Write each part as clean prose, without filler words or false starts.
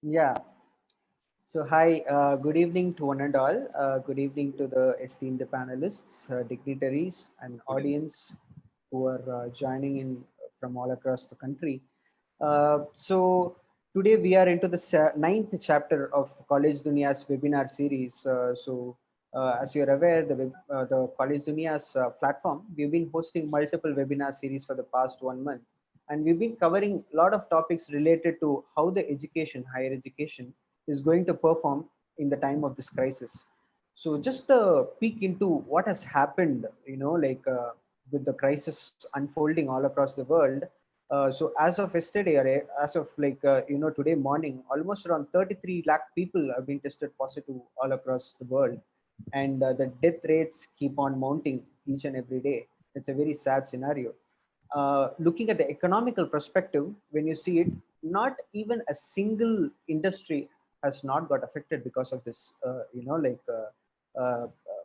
Yeah. So, hi, good evening to one and all. Good evening to the esteemed panelists, dignitaries, and Good evening. audience who are joining in from all across the country. So, today we are into the ninth chapter of College Dunia's webinar series. As you're aware, the College Dunia's platform, we've been hosting multiple webinar series for the past 1 month. And we've been covering a lot of topics related to how the education, higher education, is going to perform in the time of this crisis. So just a peek into what has happened, with the crisis unfolding all across the world. So as of yesterday, or as of today morning, almost around 33 lakh people have been tested positive all across the world, and the death rates keep on mounting each and every day. It's a very sad scenario. Looking at the economical perspective, when you see it, not even a single industry has not got affected because of this,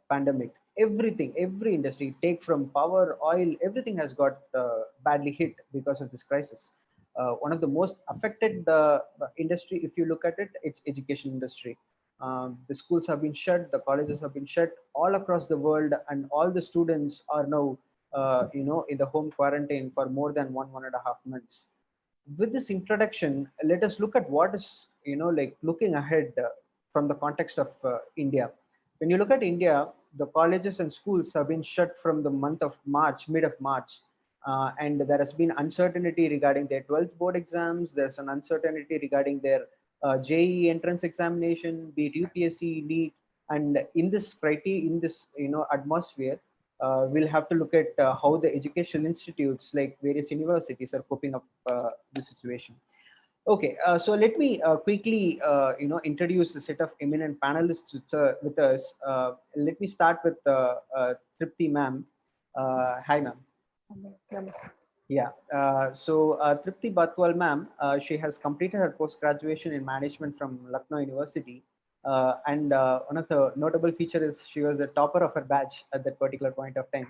pandemic. Everything, every industry, take from power, oil, everything has got badly hit because of this crisis. One of the most affected industry, if you look at it, it's education industry. The schools have been shut, the colleges have been shut all across the world, and all the students are now in the home quarantine for more than 1.5 months. With this introduction, let us look at what is, looking ahead from the context of India. When you look at India, the colleges and schools have been shut from the month of March, mid of March. And there has been uncertainty regarding their 12th board exams. There's an uncertainty regarding their JEE entrance examination, be it UPSC, NEET. And in this criteria, in this atmosphere, we'll have to look at how the educational institutes like various universities are coping up the situation. Okay, so let me quickly introduce the set of eminent panelists with us. Let me start with Tripti ma'am. Hi ma'am. Yeah. Tripti Batwal ma'am, she has completed her post-graduation in management from Lucknow University. And one of the notable features is she was the topper of her batch at that particular point of time.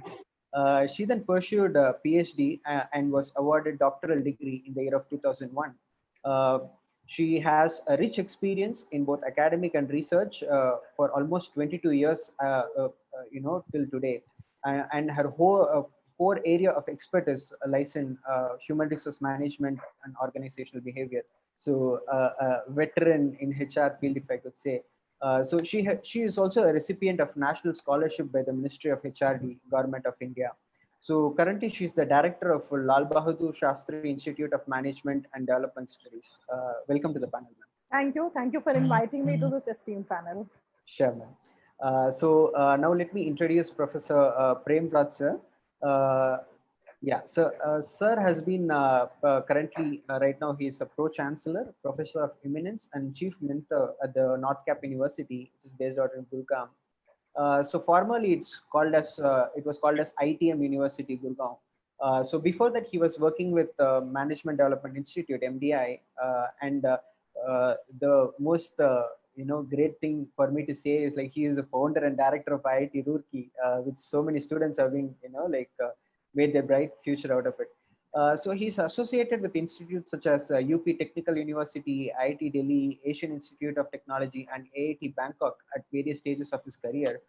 She then pursued a PhD and was awarded doctoral degree in the year of 2001. Uh, she has a rich experience in both academic and research for almost 22 years, till today. And her whole core area of expertise lies in human resource management and organizational behavior. So, veteran in HR field, if I could say. She is also a recipient of national scholarship by the Ministry of HRD, Government of India. So currently, she's the director of Lal Bahadur Shastri Institute of Management and Development Studies. Welcome to the panel, ma'am. Thank you. Thank you for inviting me to this esteemed panel. Sure, ma'am. Now let me introduce Professor Prem Raj sir. Uh, Sir has been currently, right now, he is a Pro Chancellor, Professor of Eminence, and Chief Mentor at the North Cap University, which is based out in Gurgaon. So formally, it was called as ITM University Gurgaon. So before that, he was working with Management Development Institute (MDI), the most great thing for me to say is like he is the founder and director of IIT Roorkee, which so many students have been made their bright future out of it. So he's associated with institutes such as UP Technical University, IIT Delhi, Asian Institute of Technology, and AIT Bangkok at various stages of his career.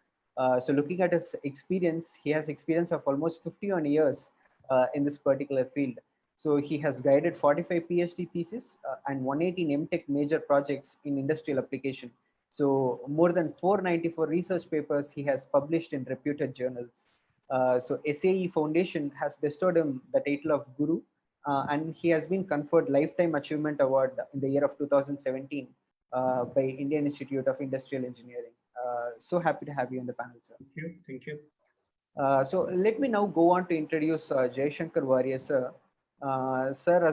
So looking at his experience, he has experience of almost 51 years in this particular field. So he has guided 45 PhD theses and 118 MTech major projects in industrial application. So more than 494 research papers he has published in reputed journals. So SAE Foundation has bestowed him the title of Guru, and he has been conferred Lifetime Achievement Award in the year of 2017 by Indian Institute of Industrial Engineering. So happy to have you on the panel, sir. Thank you. Thank you. So let me now go on to introduce Jay Shankar Warrior, sir. Sir,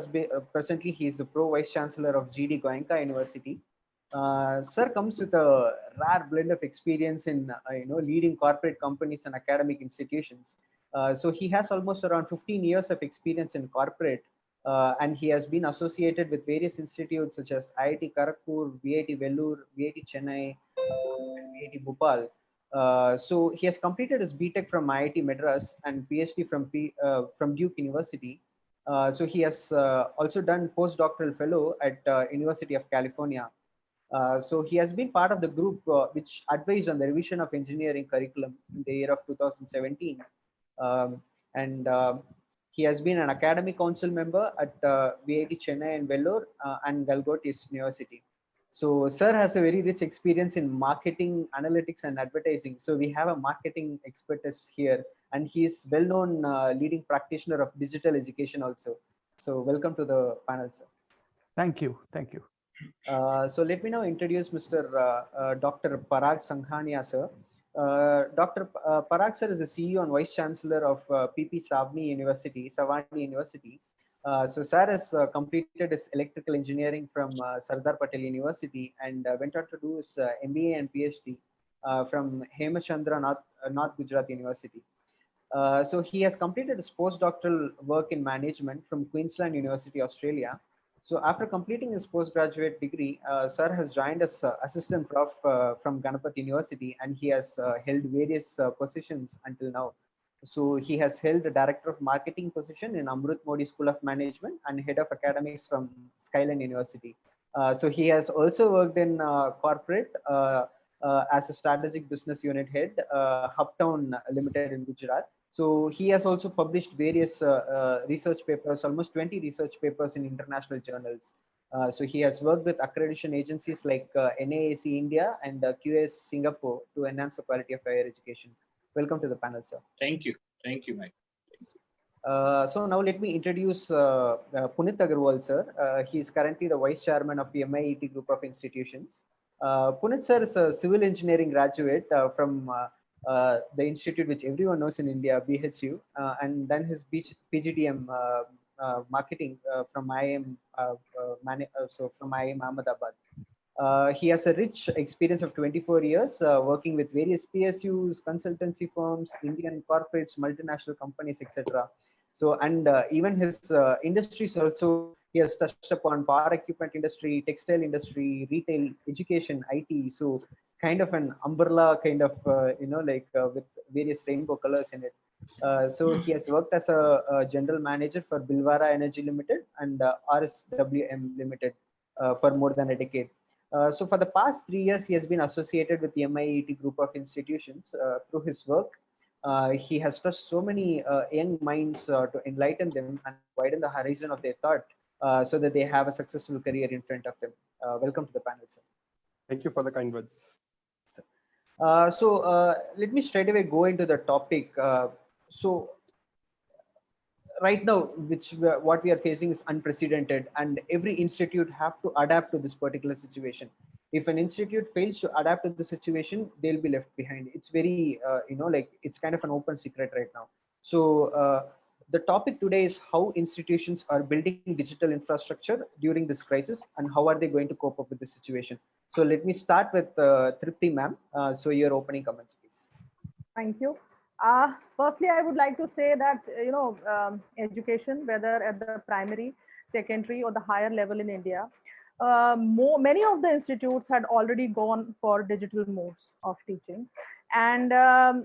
presently he is the Pro Vice Chancellor of GD Goenka University. Sir comes with a rare blend of experience in leading corporate companies and academic institutions. So he has almost around 15 years of experience in corporate, and he has been associated with various institutes such as IIT Kharagpur, VIT Vellore, VIT Chennai, and VIT Bhopal. So he has completed his BTech from IIT Madras and PhD from Duke University. So he has also done postdoctoral fellow at University of California. So he has been part of the group which advised on the revision of engineering curriculum in the year of 2017. Um, and he has been an academic council member at VIT Chennai and Vellore and Galgotis University. So sir has a very rich experience in marketing, analytics, and advertising. So we have a marketing expertise here, and he is well-known leading practitioner of digital education also. So welcome to the panel, sir. Thank you. Thank you. So let me now introduce Mr. Dr. Parag Sanghania, sir. Parag sir is the CEO and Vice Chancellor of PP Savani University. So sir has completed his electrical engineering from Sardar Patel University and went on to do his MBA and PhD from Hemachandra North Gujarat University. So he has completed his postdoctoral work in management from Queensland University, Australia. So after completing his postgraduate degree, Sir has joined as assistant prof from Ganapati University, and he has held various positions until now. So he has held the director of marketing position in Amrut Modi School of Management and head of academics from Skyline University. So he has also worked in corporate as a strategic business unit head, Hubtown Limited in Gujarat. So he has also published various research papers, almost 20 research papers in international journals. So he has worked with accreditation agencies like NAAC India and QS Singapore to enhance the quality of higher education. Welcome to the panel, sir. Thank you. Thank you, Mike. So now let me introduce Punit Agarwal, sir. He is currently the Vice Chairman of the MIET Group of Institutions. Punit sir is a civil engineering graduate from the institute which everyone knows in India, BHU, and then his PGDM marketing from IIM, from IIM Ahmedabad. He has a rich experience of 24 years working with various PSUs, consultancy firms, Indian corporates, multinational companies, etc. So, and even his industries also, he has touched upon power equipment industry, textile industry, retail, education, IT. So, kind of an umbrella kind of, with various rainbow colors in it. So he has worked as a general manager for Bilwara Energy Limited and RSWM Limited for more than a decade. So for the past 3 years, he has been associated with the MIET group of institutions through his work. He has touched so many young minds to enlighten them and widen the horizon of their thought so that they have a successful career in front of them. Welcome to the panel, sir. Thank you for the kind words. Let me straight away go into the topic. So right now, what we are facing is unprecedented, and every institute have to adapt to this particular situation. If an institute fails to adapt to the situation, they'll be left behind. It's very it's kind of an open secret right now. So the topic today is how institutions are building digital infrastructure during this crisis, and how are they going to cope up with the situation. So let me start with Tripti ma'am. So your opening comments, please. Thank you. Firstly, I would like to say that, education, whether at the primary, secondary, or the higher level in India, many of the institutes had already gone for digital modes of teaching. And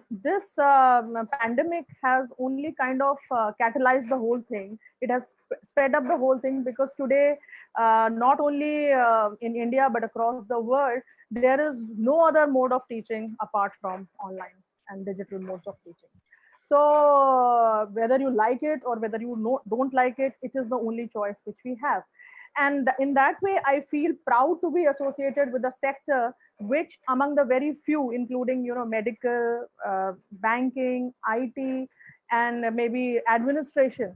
this pandemic has only kind of catalyzed the whole thing. It has sped up the whole thing, because today, not only in India, but across the world, there is no other mode of teaching apart from online and digital modes of teaching. So whether you like it or whether you don't like it, it is the only choice which we have. And in that way, I feel proud to be associated with a sector which, among the very few, including medical, banking, IT, and maybe administration,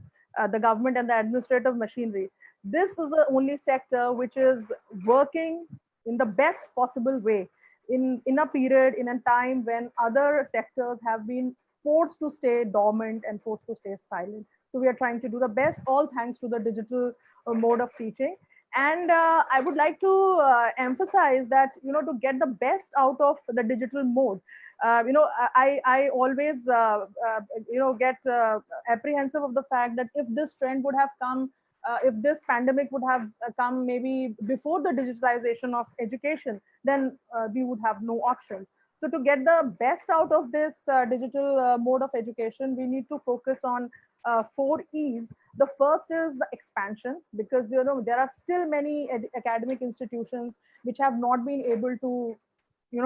the government and the administrative machinery, this is the only sector which is working in the best possible way in a period, in a time when other sectors have been forced to stay dormant and forced to stay silent. So we are trying to do the best, all thanks to the digital mode of teaching. And I would like to emphasize that, to get the best out of the digital mode, I always, get apprehensive of the fact that if this trend would have come, if this pandemic would have come maybe before the digitalization of education, then we would have no options. So to get the best out of this digital mode of education, we need to focus on four E's. The first is the expansion, because there are still many academic institutions which have not been able to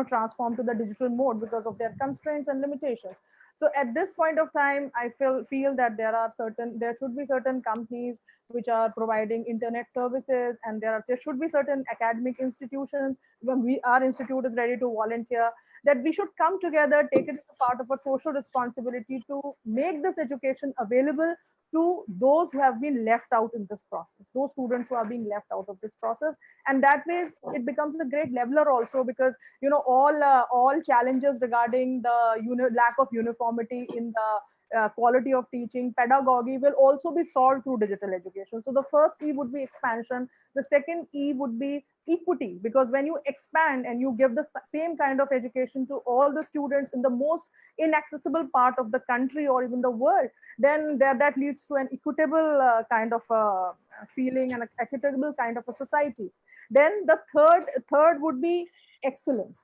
transform to the digital mode because of their constraints and limitations. So at this point of time, I feel that there should be certain companies which are providing internet services, and there should be certain academic institutions when our institute is ready to volunteer, that we should come together, take it as a part of a social responsibility to make this education available to those who have been left out in this process, those students who are being left out of this process. And that way it becomes a great leveler also, because all challenges regarding the lack of uniformity in the quality of teaching, pedagogy will also be solved through digital education. So the first E would be expansion. The second E would be equity, because when you expand and you give the same kind of education to all the students in the most inaccessible part of the country or even the world, then that leads to an equitable kind of feeling and an equitable kind of a society. Then the third would be excellence.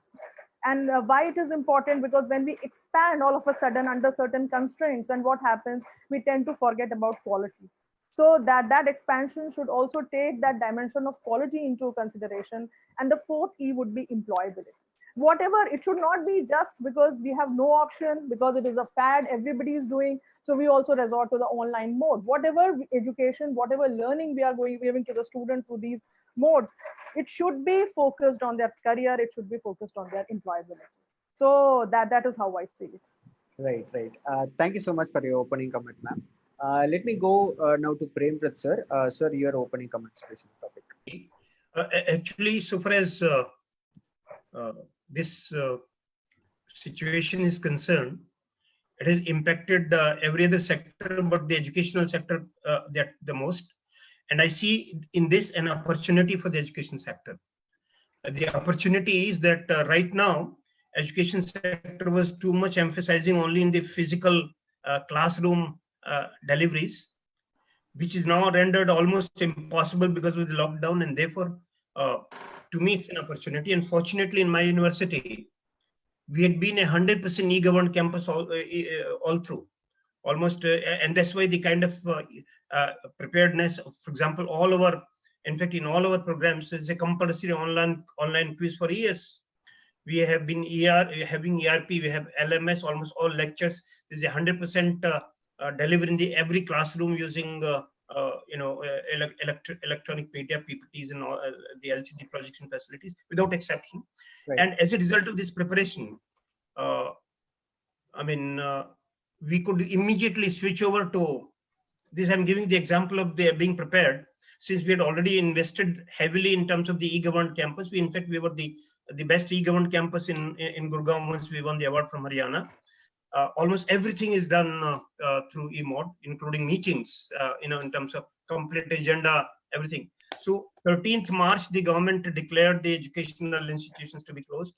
And why it is important, because when we expand all of a sudden under certain constraints, then what happens, we tend to forget about quality. So that expansion should also take that dimension of quality into consideration. And the fourth E would be employability. Whatever, it should not be just because we have no option, because it is a fad everybody is doing, so we also resort to the online mode. Whatever education, whatever learning we are giving to the student through these modes, it should be focused on their career, it should be focused on their employability. So that is how I see it. Right, right. Thank you so much for your opening comment, ma'am. Let me go now to Premrat sir. Sir, your opening comments, please, on the topic. Actually, so far as this situation is concerned, it has impacted every other sector, but the educational sector that the most. And I see in this an opportunity for the education sector. The opportunity is that right now, education sector was too much emphasizing only in the physical classroom deliveries, which is now rendered almost impossible because of the lockdown. And therefore, to me, it's an opportunity. And fortunately, in my university, we had been 100% e-governed campus all through, almost, and that's why the kind of preparedness, for example, in fact, in all our programs, is a compulsory online quiz for years. We have been having ERP, we have LMS, almost all lectures. There's 100% delivered in every classroom using electronic media, PPTs, and all, the LCD projection facilities, without exception. Right. And as a result of this preparation, we could immediately switch over to this. I'm giving the example of being prepared, since we had already invested heavily in terms of the e-governed campus. In fact, we were the best e-governed campus in Gurgaon once we won the award from Haryana. Almost everything is done through e-mode, including meetings, in terms of complete agenda, everything. So 13th March, the government declared the educational institutions to be closed.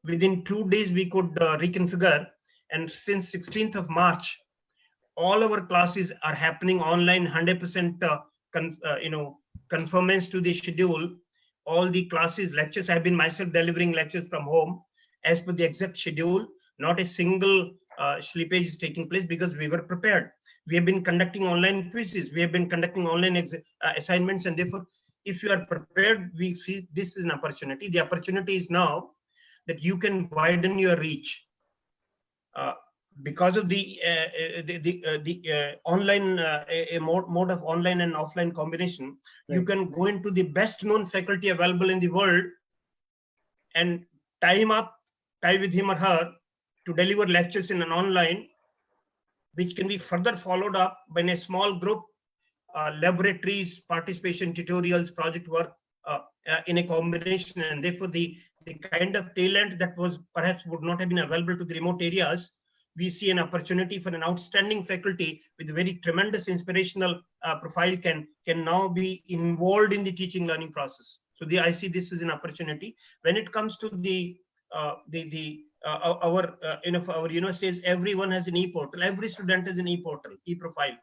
Within 2 days, we could reconfigure. And since 16th of March, all our classes are happening online, 100% conformance to the schedule. All the classes, lectures, I have been myself delivering lectures from home as per the exact schedule. Not a single slippage is taking place because we were prepared. We have been conducting online quizzes. We have been conducting online assignments. And therefore, if you are prepared, we see this is an opportunity. The opportunity is now that you can widen your reach. Because of the online mode of online and offline combination, right, you can go into the best known faculty available in the world and tie with him or her to deliver lectures in an online, which can be further followed up by a small group, laboratories, participation, tutorials, project work in a combination. And therefore, the kind of talent that was perhaps would not have been available to the remote areas, we see an opportunity for an outstanding faculty with a very tremendous inspirational profile can now be involved in the teaching learning process. So I see this as an opportunity. When it comes to our universities, everyone has an e-portal. Every student has an e-portal, e-profile.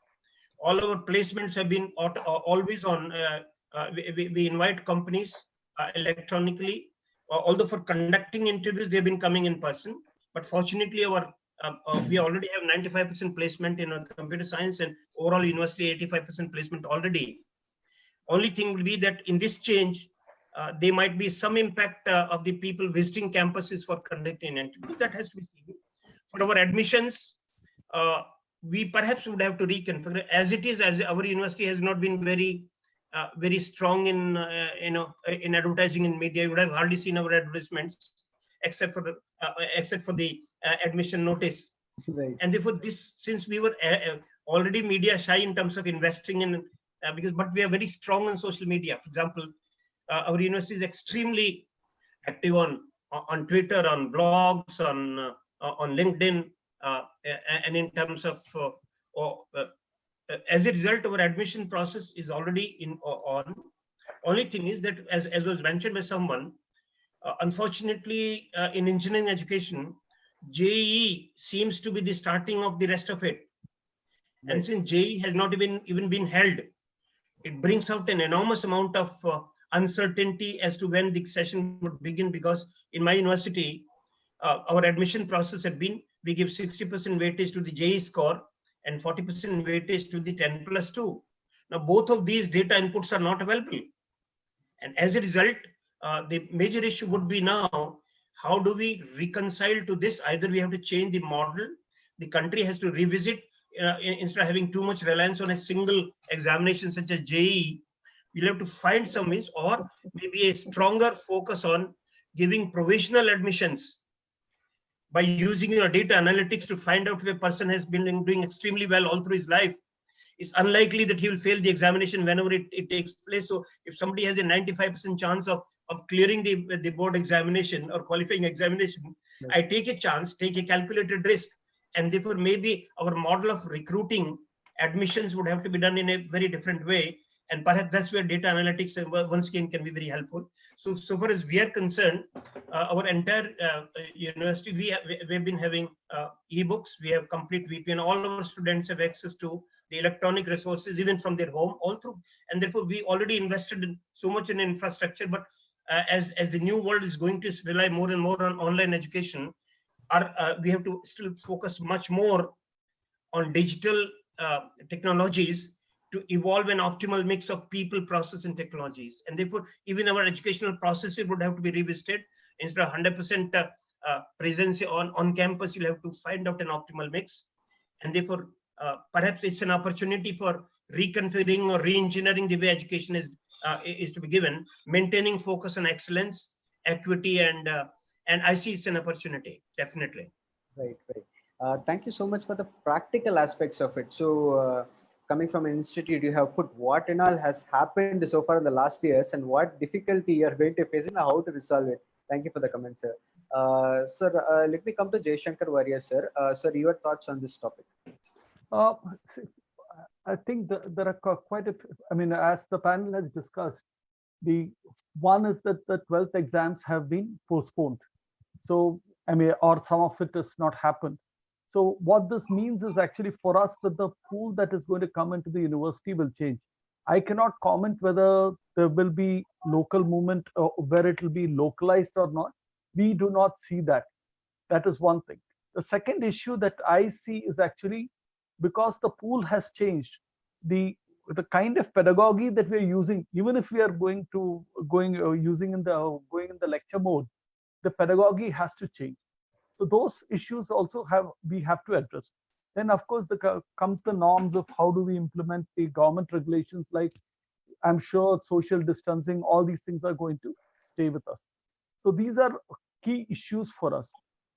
All our placements have been always on. We invite companies electronically. Although for conducting interviews, they've been coming in person. But fortunately, our we already have 95% placement in computer science, and overall university 85% placement already. Only thing will be that in this change, there might be some impact of the people visiting campuses for conducting interviews. That has to be seen. For our admissions, we perhaps would have to reconfigure. As it is, as our university has not been very strong in in advertising in media, you would have hardly seen our advertisements except for the admission notice. Right. And therefore, this, since we were already media shy in terms of investing in, but we are very strong on social media. For example, our university is extremely active on Twitter, on blogs, on LinkedIn, and in terms of as a result, our admission process is already on. Only thing is that, as was mentioned by someone, unfortunately, in engineering education, JEE seems to be the starting of the rest of it. Right. And since JEE has not even been held, it brings out an enormous amount of uncertainty as to when the session would begin. Because in my university, our admission process had been, we give 60% weightage to the JEE score and 40% weightage to the 10+2. Now, both of these data inputs are not available. And as a result, the major issue would be now, how do we reconcile to this? Either we have to change the model, the country has to revisit, instead of having too much reliance on a single examination such as JEE, we'll have to find some ways, or maybe a stronger focus on giving provisional admissions by using your data analytics to find out if a person has been doing extremely well all through his life. It's unlikely that he will fail the examination whenever it takes place. So if somebody has a 95% chance of clearing the board examination or qualifying examination, Right. I take a chance, take a calculated risk. And therefore, maybe our model of recruiting admissions would have to be done in a very different way. And perhaps that's where data analytics once again can be very helpful. So far as we are concerned, our entire university, we've been having ebooks, we have complete VPN, all our students have access to the electronic resources even from their home all through. And therefore, we already invested in so much in infrastructure. But as the new world is going to rely more and more on online education, we have to still focus much more on digital technologies to evolve an optimal mix of people, process, and technologies. And therefore, even our educational processes would have to be revisited. Instead of 100% presence on campus, you'll have to find out an optimal mix. And therefore, perhaps it's an opportunity for reconfiguring or re-engineering the way education is to be given, maintaining focus on excellence, equity, and I see it's an opportunity, definitely. Right. Thank you so much for the practical aspects of it. So, coming from an institute, you have put what and all has happened so far in the last years and what difficulty you are going to face and how to resolve it. Thank you for the comment, sir. Sir, let me come to Jay Shankar Warrior, sir. Sir, your thoughts on this topic? See, I think there are quite a few, I mean, as the panel has discussed, the one is that the 12th exams have been postponed. So, I mean, or some of it has not happened. So what this means is actually for us that the pool that is going to come into the university will change. I cannot comment whether there will be local movement or where it will be localized or not. We do not see that. That is one thing. The second issue that I see is actually because the pool has changed, the kind of pedagogy that we're using, even if we are going in the lecture mode, the pedagogy has to change. So those issues also we have to address. Then of course comes the norms of how do we implement the government regulations, like I'm sure social distancing, all these things are going to stay with us. So these are key issues for us.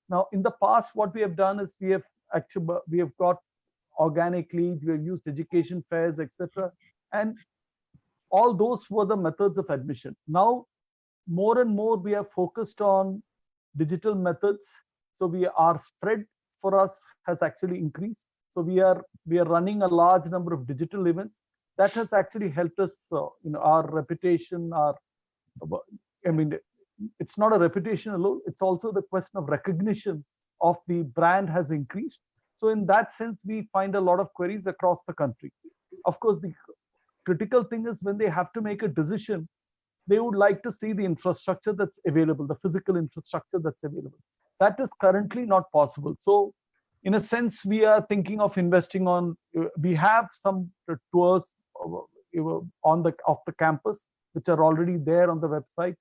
Now in the past, what we have done is we have got organic leads, we have used education fairs, etc. And all those were the methods of admission. Now more and more we are focused on digital methods. So our spread for us has actually increased. So we are running a large number of digital events that has actually helped us. Our reputation. It's not a reputation alone. It's also the question of recognition of the brand has increased. So in that sense, we find a lot of queries across the country. Of course, the critical thing is when they have to make a decision, they would like to see the infrastructure that's available, the physical infrastructure that's available. That is currently not possible. So in a sense, we are thinking of investing on, we have some tours on the off the campus, which are already there on the website.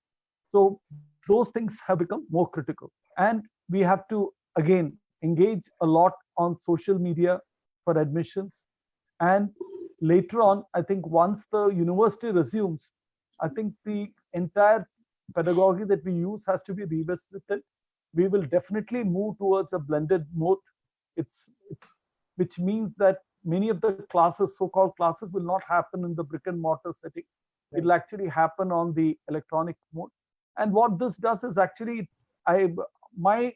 So those things have become more critical. And we have to, again, engage a lot on social media for admissions. And later on, I think once the university resumes, I think the entire pedagogy that we use has to be revisited. We will definitely move towards a blended mode. It's which means that many of the classes, so-called classes, will not happen in the brick and mortar setting. Right. It'll actually happen on the electronic mode. And what this does is actually, my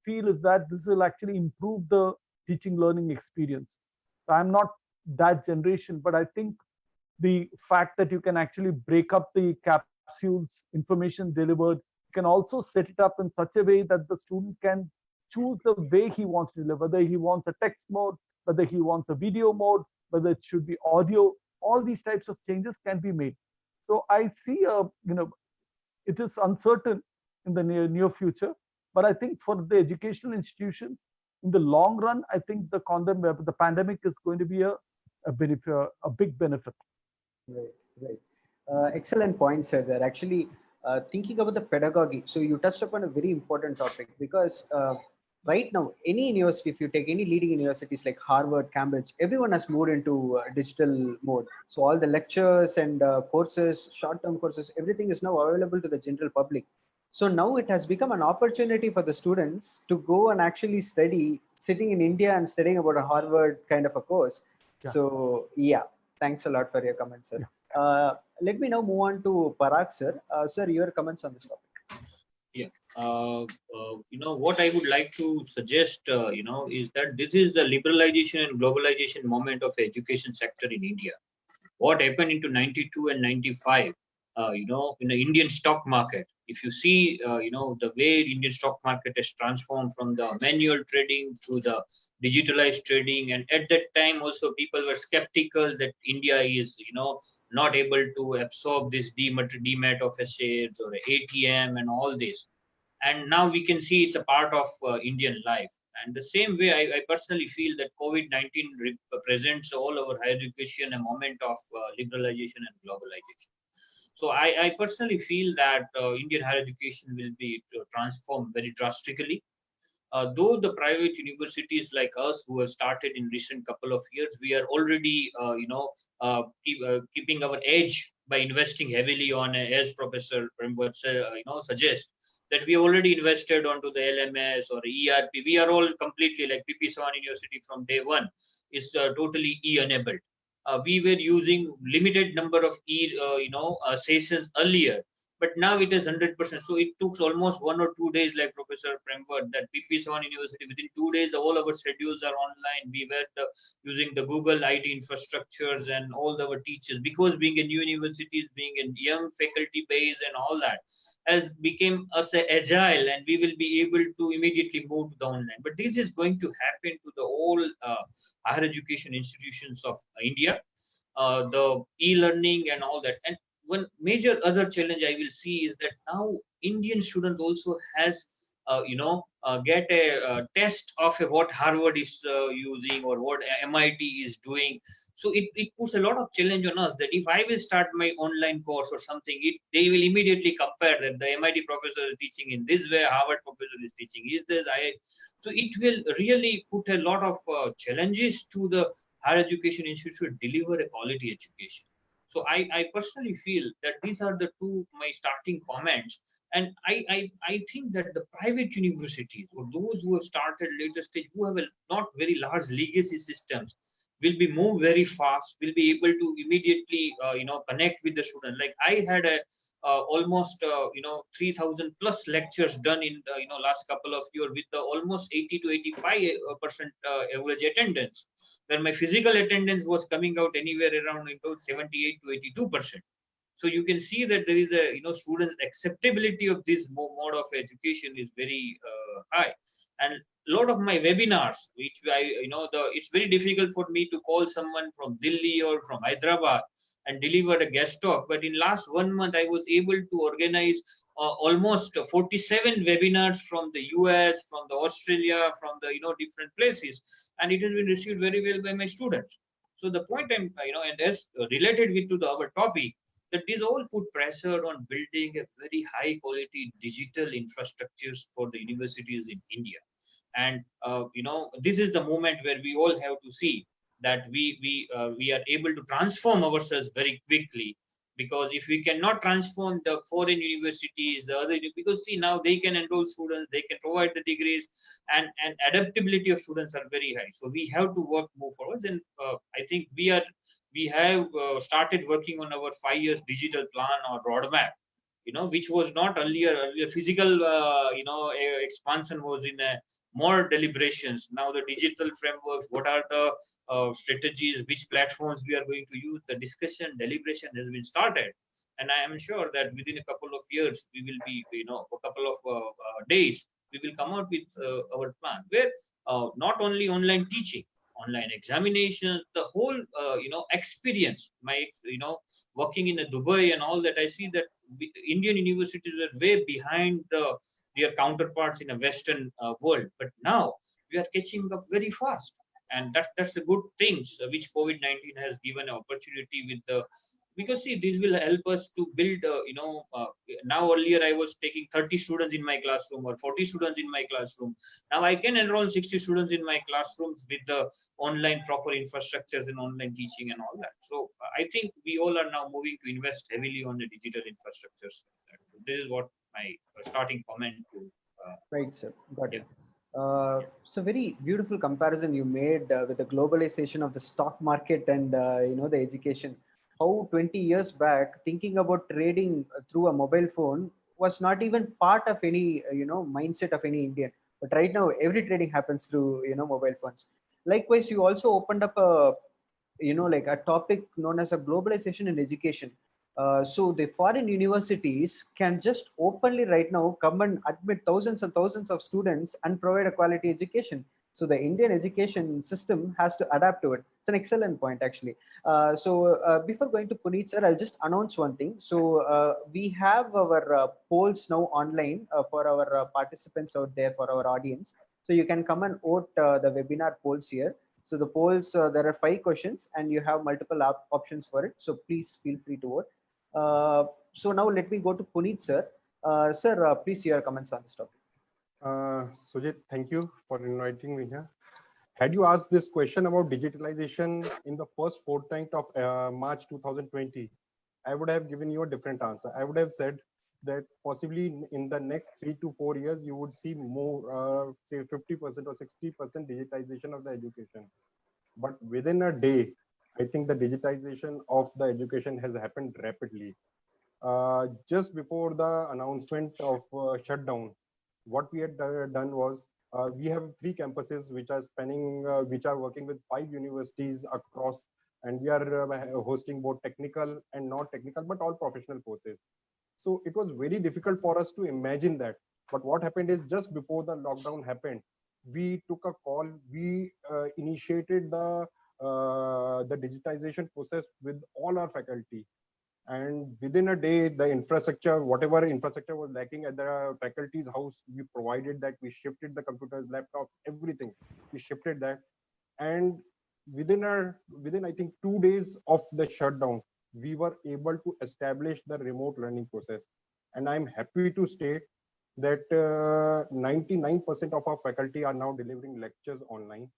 feel is that this will actually improve the teaching learning experience. So I'm not that generation, but I think the fact that you can actually break up the capsules, information delivered, you can also set it up in such a way that the student can choose the way he wants to deliver, whether he wants a text mode, whether he wants a video mode, whether it should be audio. All these types of changes can be made. So I see it is uncertain in the near future, but I think for the educational institutions, in the long run, I think the pandemic is going to be a big benefit. Right. Excellent point, sir. There actually thinking about the pedagogy. So you touched upon a very important topic, because right now, any university, if you take any leading universities like Harvard, Cambridge, everyone has moved into digital mode. So all the lectures and courses, short-term courses, everything is now available to the general public. So now it has become an opportunity for the students to go and actually study, sitting in India and studying about a Harvard kind of a course. Yeah. So yeah, thanks a lot for your comments, sir. Yeah. Let me now move on to Parag, sir. Sir, your comments on this topic. Yeah, what I would like to suggest, is that this is the liberalization and globalization moment of the education sector in India. What happened into 92 and 95, in the Indian stock market. If you see, the way Indian stock market has transformed from the manual trading to the digitalized trading. And at that time also people were skeptical that India is, not able to absorb this demat of shares or ATM and all this. And now we can see it's a part of Indian life. And the same way, I personally feel that COVID-19 represents all our higher education a moment of liberalization and globalization. So I personally feel that Indian higher education will be transformed very drastically. Though the private universities like us who have started in recent couple of years, we are already, keeping our edge by investing heavily on, as Professor Premwat suggests, that we already invested onto the LMS or ERP. We are all completely like PP7 University from day one is totally E-enabled. We were using limited number of sessions earlier, but now it is 100%. So it took almost 1 or 2 days, like Professor Premwat, that PP7 University, within 2 days, all our schedules are online. We were using the Google IT infrastructures and all our teachers, because being a new university, being a young faculty base and all that, has become us agile, and we will be able to immediately move to the online. But this is going to happen to the all higher education institutions of India, the e-learning and all that. And one major other challenge I will see is that now Indian student also has, get a test of what Harvard is using or what MIT is doing. So it puts a lot of challenge on us that if I will start my online course or something, they will immediately compare that the MIT professor is teaching in this way, Harvard professor is teaching is this. So it will really put a lot of challenges to the higher education institute to deliver a quality education. So I personally feel that these are the two my starting comments. And I think that the private universities, or those who have started later stage, who have not very large legacy systems, will be move very fast, will be able to immediately connect with the student. Like I had a almost 3,000 plus lectures done in the last couple of years with the almost 80 to 85% average attendance, where my physical attendance was coming out anywhere around 78 to 82%. So you can see that there is a students' acceptability of this mode of education is very high. And a lot of my webinars, which it's very difficult for me to call someone from Delhi or from Hyderabad and deliver a guest talk. But in last 1 month, I was able to organize almost 47 webinars from the US, from the Australia, from the different places, and it has been received very well by my students. So the point I'm and as related with to our topic, that these all put pressure on building a very high quality digital infrastructures for the universities in India. And this is the moment where we all have to see that we are able to transform ourselves very quickly, because if we cannot transform the foreign universities, the other, because see, now they can enroll students, they can provide the degrees, and adaptability of students are very high. So we have to work more forward. And I think we have started working on our 5 years digital plan or roadmap, which was not earlier. Physical expansion was in a more deliberations. Now the digital frameworks, what are the strategies, which platforms we are going to use, the discussion, deliberation has been started. And I am sure that within a couple of years, we will be, a couple of days, we will come out with our plan, where not only online teaching, online examinations, the whole experience, working in a Dubai and all that, I see that Indian universities are way behind their counterparts in a Western world. But now we are catching up very fast, and that's a good thing, which COVID-19 has given an opportunity with the, because see, this will help us to build now earlier I was taking 30 students in my classroom or 40 students in my classroom. Now I can enroll 60 students in my classrooms with the online proper infrastructures and online teaching and all that. So I think we all are now moving to invest heavily on the digital infrastructures. This is what my starting comment to Right, sir. Got yeah. it. So very beautiful comparison you made with the globalization of the stock market and the education. How 20 years back thinking about trading through a mobile phone was not even part of any mindset of any Indian. But right now every trading happens through mobile phones. Likewise, you also opened up a like a topic known as a globalization in education. So the foreign universities can just openly right now come and admit thousands and thousands of students and provide a quality education. So the Indian education system has to adapt to it. It's an excellent point, actually. Before going to Puneet sir, I'll just announce one thing. So we have our polls now online for our participants out there, for our audience. So you can come and vote the webinar polls here. So the polls, there are 5 questions and you have multiple options for it. So please feel free to vote. So now let me go to Puneet sir. Sir, please your comments on this topic. Sujit, thank you for inviting me here. Had you asked this question about digitalization in the first fortnight of March 2020, I would have given you a different answer. I would have said that possibly in the next 3 to 4 years, you would see more, say 50% or 60% digitization of the education. But within a day, I think the digitization of the education has happened rapidly. Just before the announcement of shutdown, what we had done was we have 3 campuses which are spanning, which are working with 5 universities across, and we are hosting both technical and not technical, but all professional courses. So it was very difficult for us to imagine that. But what happened is just before the lockdown happened, we took a call. We initiated the digitization process with all our faculty, and within a day the infrastructure, whatever infrastructure was lacking at the faculty's house, we provided that. We shifted the computers, laptops, everything. We shifted that, and within I think 2 days of the shutdown, we were able to establish the remote learning process. And I'm happy to state that 99% of our faculty are now delivering lectures online.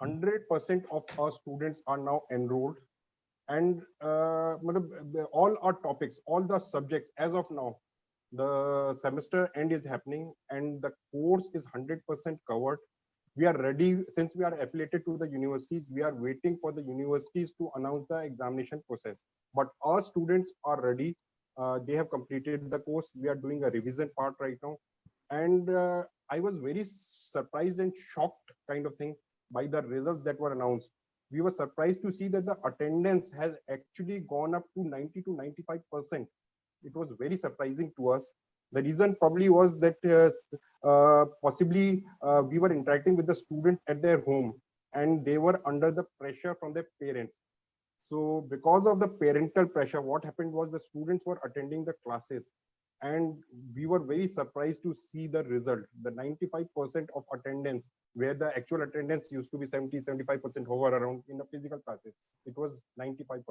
100% of our students are now enrolled, and all our topics, all the subjects, as of now, the semester end is happening and the course is 100% covered. We are ready. Since we are affiliated to the universities, we are waiting for the universities to announce the examination process, but our students are ready. They have completed the course. We are doing a revision part right now, and I was very surprised and shocked kind of thing by the results that were announced. We were surprised to see that the attendance has actually gone up to 90 to 95%. It was very surprising to us. The reason probably was that possibly we were interacting with the students at their home, and they were under the pressure from their parents. So because of the parental pressure, what happened was the students were attending the classes, and we were very surprised to see the result. The 95% of attendance, where the actual attendance used to be 70-75% hover around in the physical classes, it was 95%.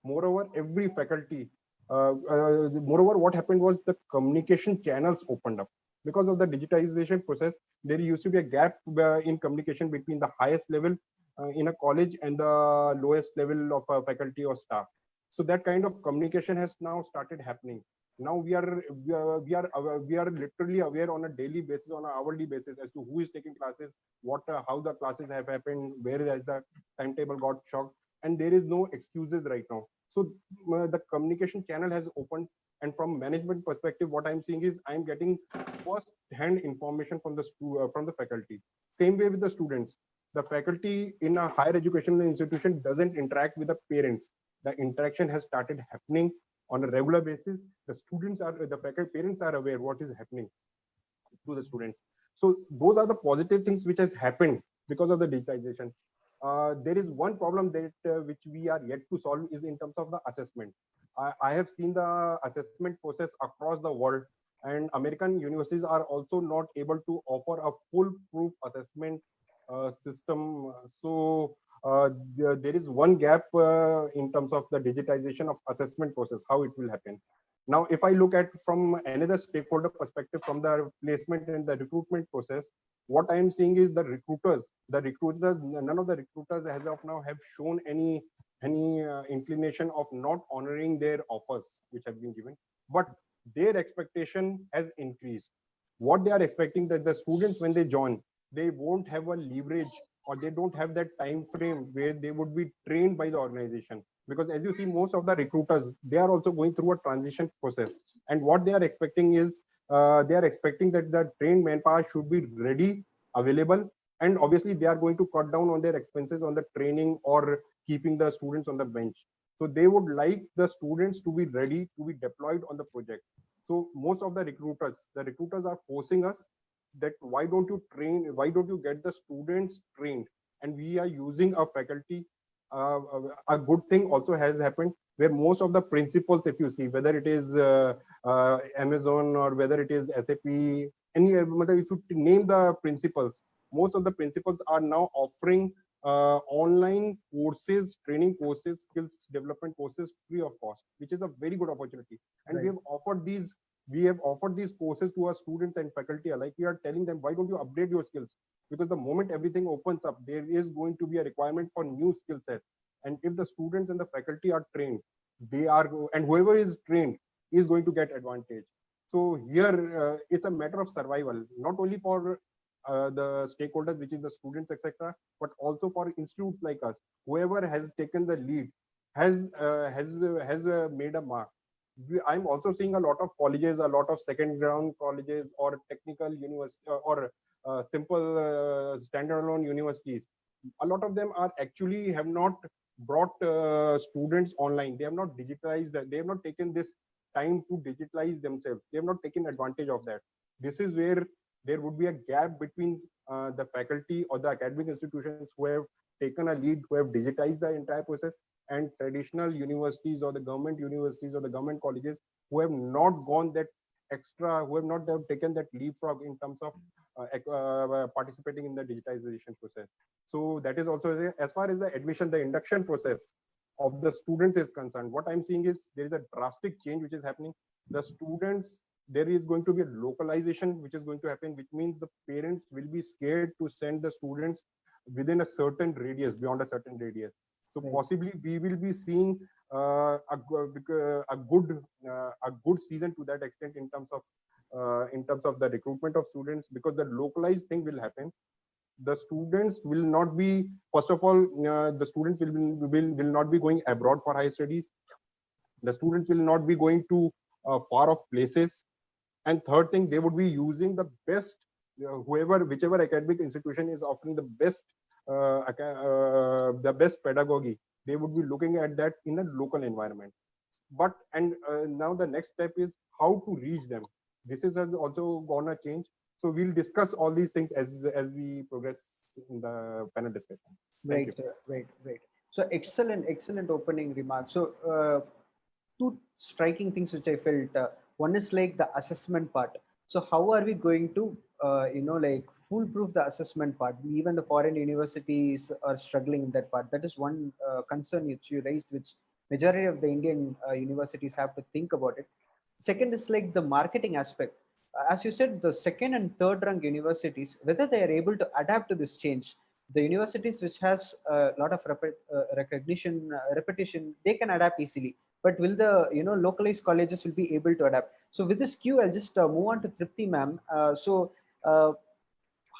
Moreover, every faculty, moreover, what happened was the communication channels opened up. Because of the digitization process, there used to be a gap in communication between the highest level in a college and the lowest level of faculty or staff. So that kind of communication has now started happening. Now we are literally aware on a daily basis, on an hourly basis, as to who is taking classes, what how the classes have happened, where has the timetable got shocked, and there is no excuses right now. So the communication channel has opened, and from management perspective, what I'm seeing is I'm getting first hand information from the faculty. Same way with the students. The faculty in a higher educational institution doesn't interact with the parents. The interaction has started happening on a regular basis. The students are, the faculty parents are aware what is happening to the students. So those are the positive things which has happened because of the digitization. There is one problem that which we are yet to solve is in terms of the assessment. I have seen the assessment process across the world, and American universities are also not able to offer a foolproof assessment system. So there is one gap in terms of the digitization of assessment process, how it will happen. Now, if I look at from another stakeholder perspective, from the placement and the recruitment process, what I am seeing is none of the recruiters as of now have shown any inclination of not honoring their offers which have been given, but their expectation has increased. What they are expecting that the students, when they join, they won't have a leverage, or they don't have that time frame where they would be trained by the organization. Because as you see, most of the recruiters, they are also going through a transition process, and what they are expecting is they are expecting that the trained manpower should be ready, available, and obviously they are going to cut down on their expenses on the training or keeping the students on the bench. So they would like the students to be ready to be deployed on the project. So most of the recruiters are forcing us that why don't you get the students trained, and we are using a faculty. A good thing also has happened where most of the principals, if you see, whether it is Amazon or whether it is SAP, if you name the principals, most of the principals are now offering online courses, training courses, skills development courses free of cost, which is a very good opportunity. And Right. we have offered these courses to our students and faculty alike. We are telling them, why don't you upgrade your skills? Because the moment everything opens up, there is going to be a requirement for new skill sets. And if the students and the faculty are trained, and whoever is trained is going to get advantage. So here it's a matter of survival, not only for the stakeholders, which is the students, etc., but also for institutes like us. Whoever has taken the lead has made a mark. I'm also seeing a lot of colleges, a lot of second ground colleges or technical university or simple standalone universities. A lot of them are actually have not brought students online. They have not digitized that. They have not taken this time to digitalize themselves. They have not taken advantage of that. This is where there would be a gap between the faculty or the academic institutions who have taken a lead, who have digitized the entire process, and traditional universities or the government universities or the government colleges who have not gone that extra, who have not taken that leapfrog in terms of participating in the digitization process. So that is also there. As far as the admission, the induction process of the students is concerned, what I'm seeing is there is a drastic change which is happening. The students, there is going to be a localization which is going to happen, which means the parents will be scared to send the students within a certain radius, beyond a certain radius. So Right. possibly we will be seeing a good season to that extent in terms of the recruitment of students, because the localized thing will happen. The students will not be, first of all, the students will not be going abroad for higher studies. The students will not be going to far off places. And third thing, they would be using the best, whichever academic institution is offering the best pedagogy, they would be looking at that in a local environment. But now the next step is how to reach them. This is also gonna change. So we'll discuss all these things as we progress in the panel discussion. Thank you. Right, sir. Right. So excellent opening remarks. So two striking things which I felt. One is like the assessment part. So how are we going to, like foolproof the assessment part? Even the foreign universities are struggling in that part. That is one concern which you raised, which majority of the Indian universities have to think about it. Second is like the marketing aspect. As you said, the second and third rank universities, whether they are able to adapt to this change. The universities which has a lot of recognition, repetition, they can adapt easily. But will the localized colleges will be able to adapt? So with this cue, I'll just move on to Tripti, ma'am. Uh,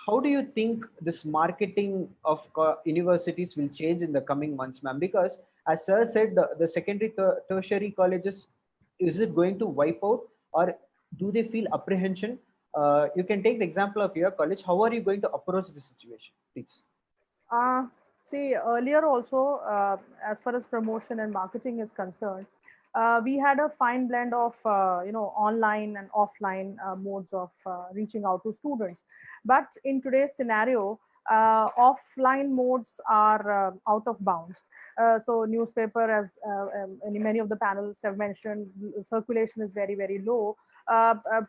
how do you think this marketing of universities will change in the coming months, ma'am? Because as sir said, the secondary tertiary colleges, is it going to wipe out, or do they feel apprehension? You can take the example of your college. How are you going to approach the situation, please? Uh, See, earlier also, as far as promotion and marketing is concerned, we had a fine blend of online and offline modes of reaching out to students. But in today's scenario, offline modes are out of bounds. So newspaper, as many of the panelists have mentioned, circulation is very, very low.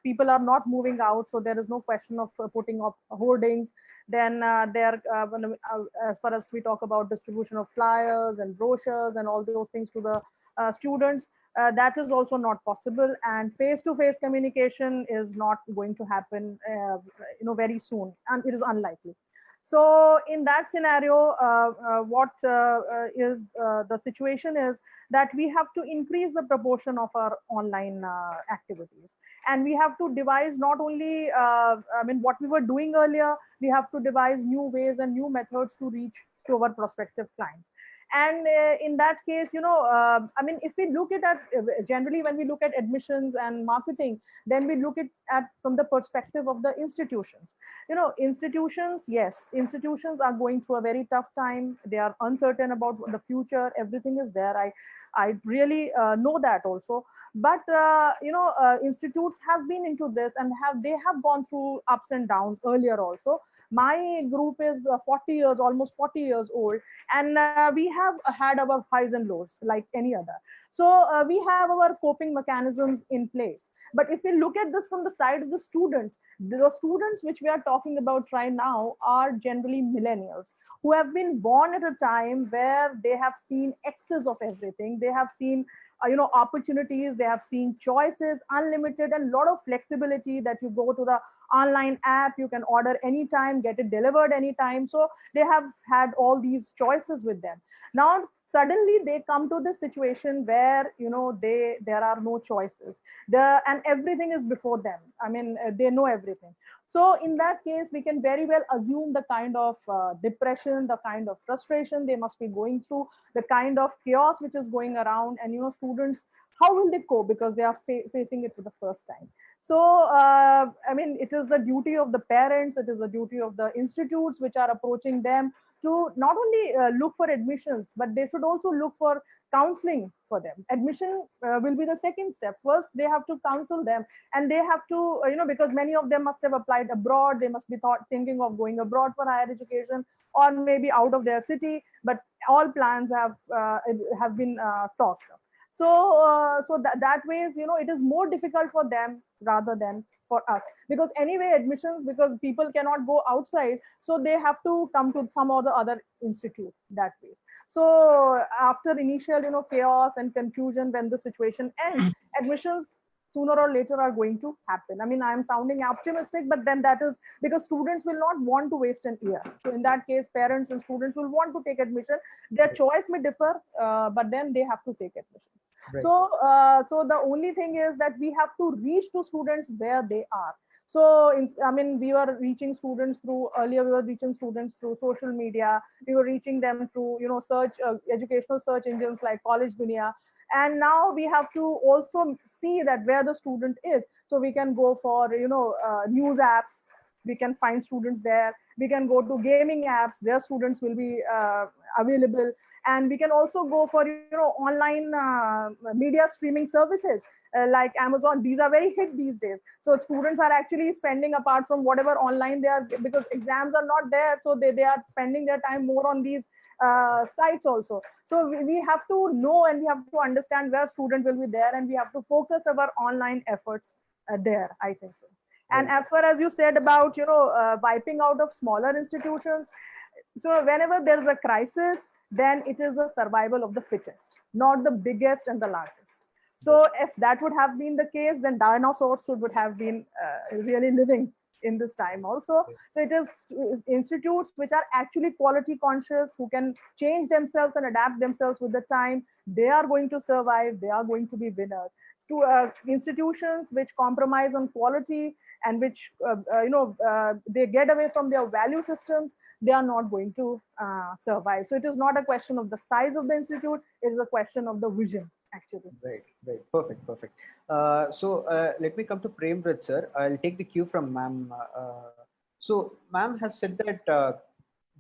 People are not moving out, so there is no question of putting up hoardings. Then as far as we talk about distribution of flyers and brochures and all those things to the students, that is also not possible. And face-to-face communication is not going to happen, very soon, and it is unlikely. So in that scenario, what is the situation is that we have to increase the proportion of our online activities, and we have to devise not only, what we were doing earlier, we have to devise new ways and new methods to reach to our prospective clients. And in that case, if we look at generally, when we look at admissions and marketing, then we look at from the perspective of the institutions. Institutions, yes, institutions are going through a very tough time. They are uncertain about the future. Everything is there. I really know that also. But institutes have been into this, and they have gone through ups and downs earlier also. My group is 40 years, almost 40 years old, and we have had our highs and lows like any other. So we have our coping mechanisms in place. But if we look at this from the side of the students which we are talking about right now are generally millennials who have been born at a time where they have seen excess of everything. They have seen opportunities, they have seen choices, unlimited, and a lot of flexibility, that you go to the online app, you can order anytime, get it delivered anytime. So they have had all these choices with them. Now suddenly they come to this situation where there are no choices, and everything is before them. They know everything. So in that case, we can very well assume the kind of depression, the kind of frustration they must be going through, the kind of chaos which is going around. And students, how will they cope, because they are facing it for the first time. So it is the duty of the parents, it is the duty of the institutes which are approaching them to not only look for admissions, but they should also look for counseling for them. Admission will be the second step. First, they have to counsel them, and they have to, because many of them must have applied abroad, they must be thinking of going abroad for higher education, or maybe out of their city, but all plans have been tossed up. So that ways, it is more difficult for them rather than for us, because anyway admissions, because people cannot go outside, so they have to come to some or the other institute that way. So after initial chaos and confusion, when the situation ends, admissions sooner or later are going to happen. I'm sounding optimistic, but then that is because students will not want to waste an year. So in that case, parents and students will want to take admission. Their choice may differ, but then they have to take admission. Right. So the only thing is that we have to reach to students where they are. So we were reaching students through, earlier we were reaching students through social media. We were reaching them through search educational search engines like Collegedunia. And now we have to also see that where the student is. So we can go for news apps. We can find students there. We can go to gaming apps. Their students will be available. And we can also go for online media streaming services like Amazon. These are very hit these days. So students are actually spending, apart from whatever online they are, because exams are not there, so they are spending their time more on these sites also. So we have to know and we have to understand where student will be there, and we have to focus our online efforts there, I think so. And as far as you said about, wiping out of smaller institutions, so whenever there's a crisis, then it is the survival of the fittest, not the biggest and the largest. So if that would have been the case, then dinosaurs would have been really living in this time also. So it is institutes which are actually quality conscious, who can change themselves and adapt themselves with the time. They are going to survive. They are going to be winners. To institutions which compromise on quality and which they get away from their value systems, they are not going to survive. So it is not a question of the size of the institute, it is a question of the vision, actually. Right, perfect. Let me come to Premrat sir. I'll take the cue from ma'am. So ma'am has said that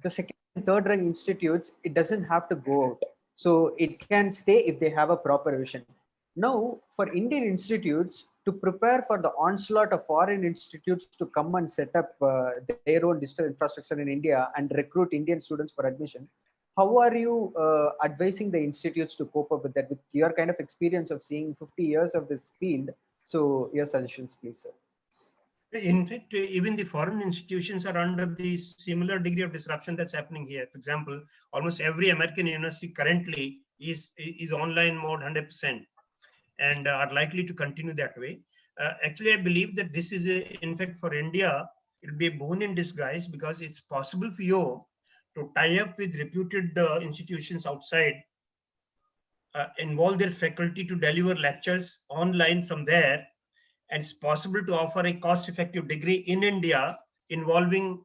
the second and third rank institutes, it doesn't have to go out, so it can stay if they have a proper vision. Now, for Indian institutes to prepare for the onslaught of foreign institutes to come and set up their own digital infrastructure in India and recruit Indian students for admission, how are you advising the institutes to cope up with that, with your kind of experience of seeing 50 years of this field? So your suggestions, please, sir. In fact, even the foreign institutions are under the similar degree of disruption that's happening here. For example, almost every American university currently is online mode 100%, and are likely to continue that way. Actually, I believe that this is, in fact, for India, it will be a boon in disguise, because it's possible for you to tie up with reputed institutions outside, involve their faculty to deliver lectures online from there, and it's possible to offer a cost-effective degree in India involving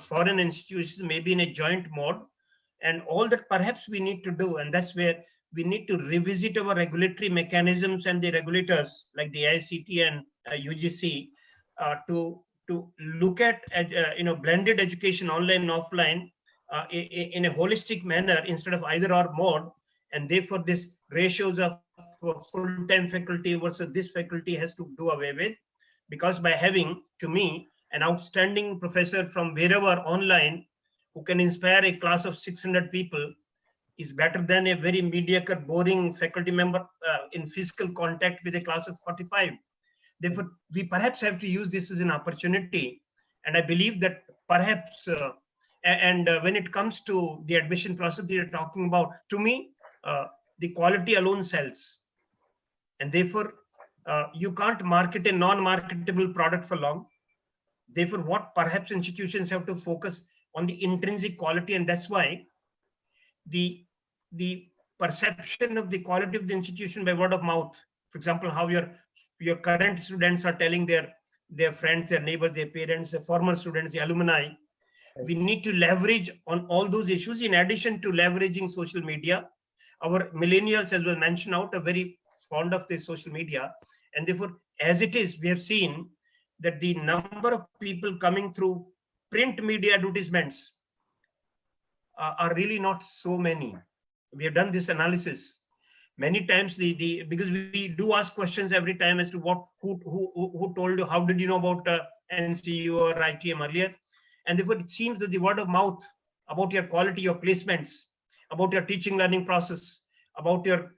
foreign institutions, maybe in a joint mode. And all that perhaps we need to do, and that's where we need to revisit our regulatory mechanisms and the regulators like the ICT and UGC to look at blended education, online and offline, in a holistic manner instead of either or mode. And therefore, this ratios of full-time faculty versus this faculty has to do away with, because by having, to me, an outstanding professor from wherever online who can inspire a class of 600 people is better than a very mediocre, boring faculty member in physical contact with a class of 45. Therefore, we perhaps have to use this as an opportunity. And I believe that perhaps, when it comes to the admission process that you're talking about, to me, the quality alone sells. And therefore, you can't market a non-marketable product for long. Therefore, what perhaps institutions have to focus on the intrinsic quality, and that's why the perception of the quality of the institution by word of mouth. For example, how your current students are telling their friends, their neighbors, their parents, their former students, the alumni. We need to leverage on all those issues in addition to leveraging social media. Our millennials, as was mentioned out, are very fond of this social media, and therefore, as it is, we have seen that the number of people coming through print media advertisements are really not so many. We have done this analysis many times. Because we do ask questions every time as to who told you, how did you know about NCU or ITM earlier, and therefore it seems that the word of mouth about your quality, your placements, about your teaching learning process, about your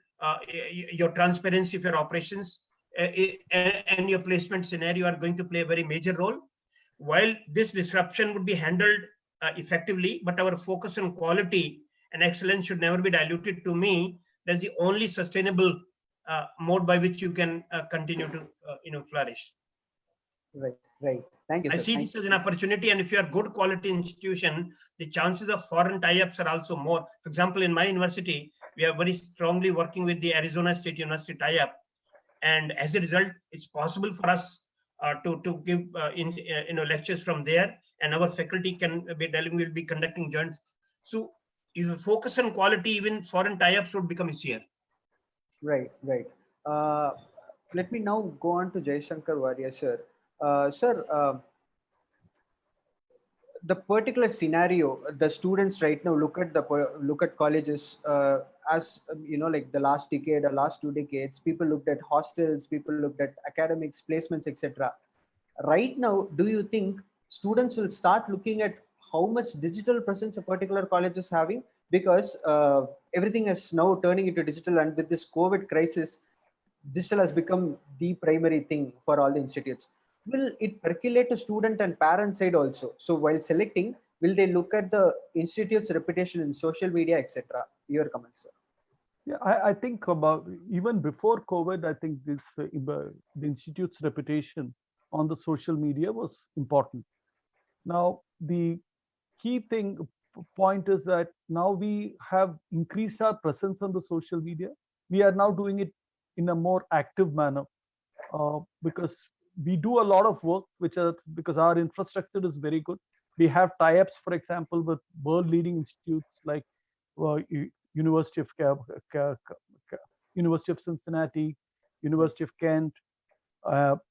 transparency of your operations and your placement scenario are going to play a very major role. While this disruption would be handled effectively, but our focus on quality and excellence should never be diluted. To me, that's the only sustainable mode by which you can continue to flourish. Right. Thank you, sir. I see this as an opportunity, and if you are good quality institution, the chances of foreign tie-ups are also more. For example, in my university, we are very strongly working with the Arizona State University tie-up, and as a result, it's possible for us to give lectures from there, and our faculty will be conducting joint. So if you focus on quality, even foreign tie-ups would become easier. Right. Let me now go on to Jaishankar Warrior, sir. Sir, the particular scenario, the students right now look at colleges as like the last decade or last 2 decades. People looked at hostels, people looked at academics, placements, etc. Right now, do you think students will start looking at how much digital presence a particular college is having, because everything is now turning into digital, and with this COVID crisis, digital has become the primary thing for all the institutes. Will it percolate to student and parent side also? So while selecting, will they look at the institute's reputation in social media, etc.? Your comments, sir. Yeah, I think about even before COVID, I think the institute's reputation on the social media was important. Now, the key point is that now we have increased our presence on the social media. We are now doing it in a more active manner because we do a lot of work, which are because our infrastructure is very good. We have tie-ups, for example, with world-leading institutes like University of University of Cincinnati, University of Kent.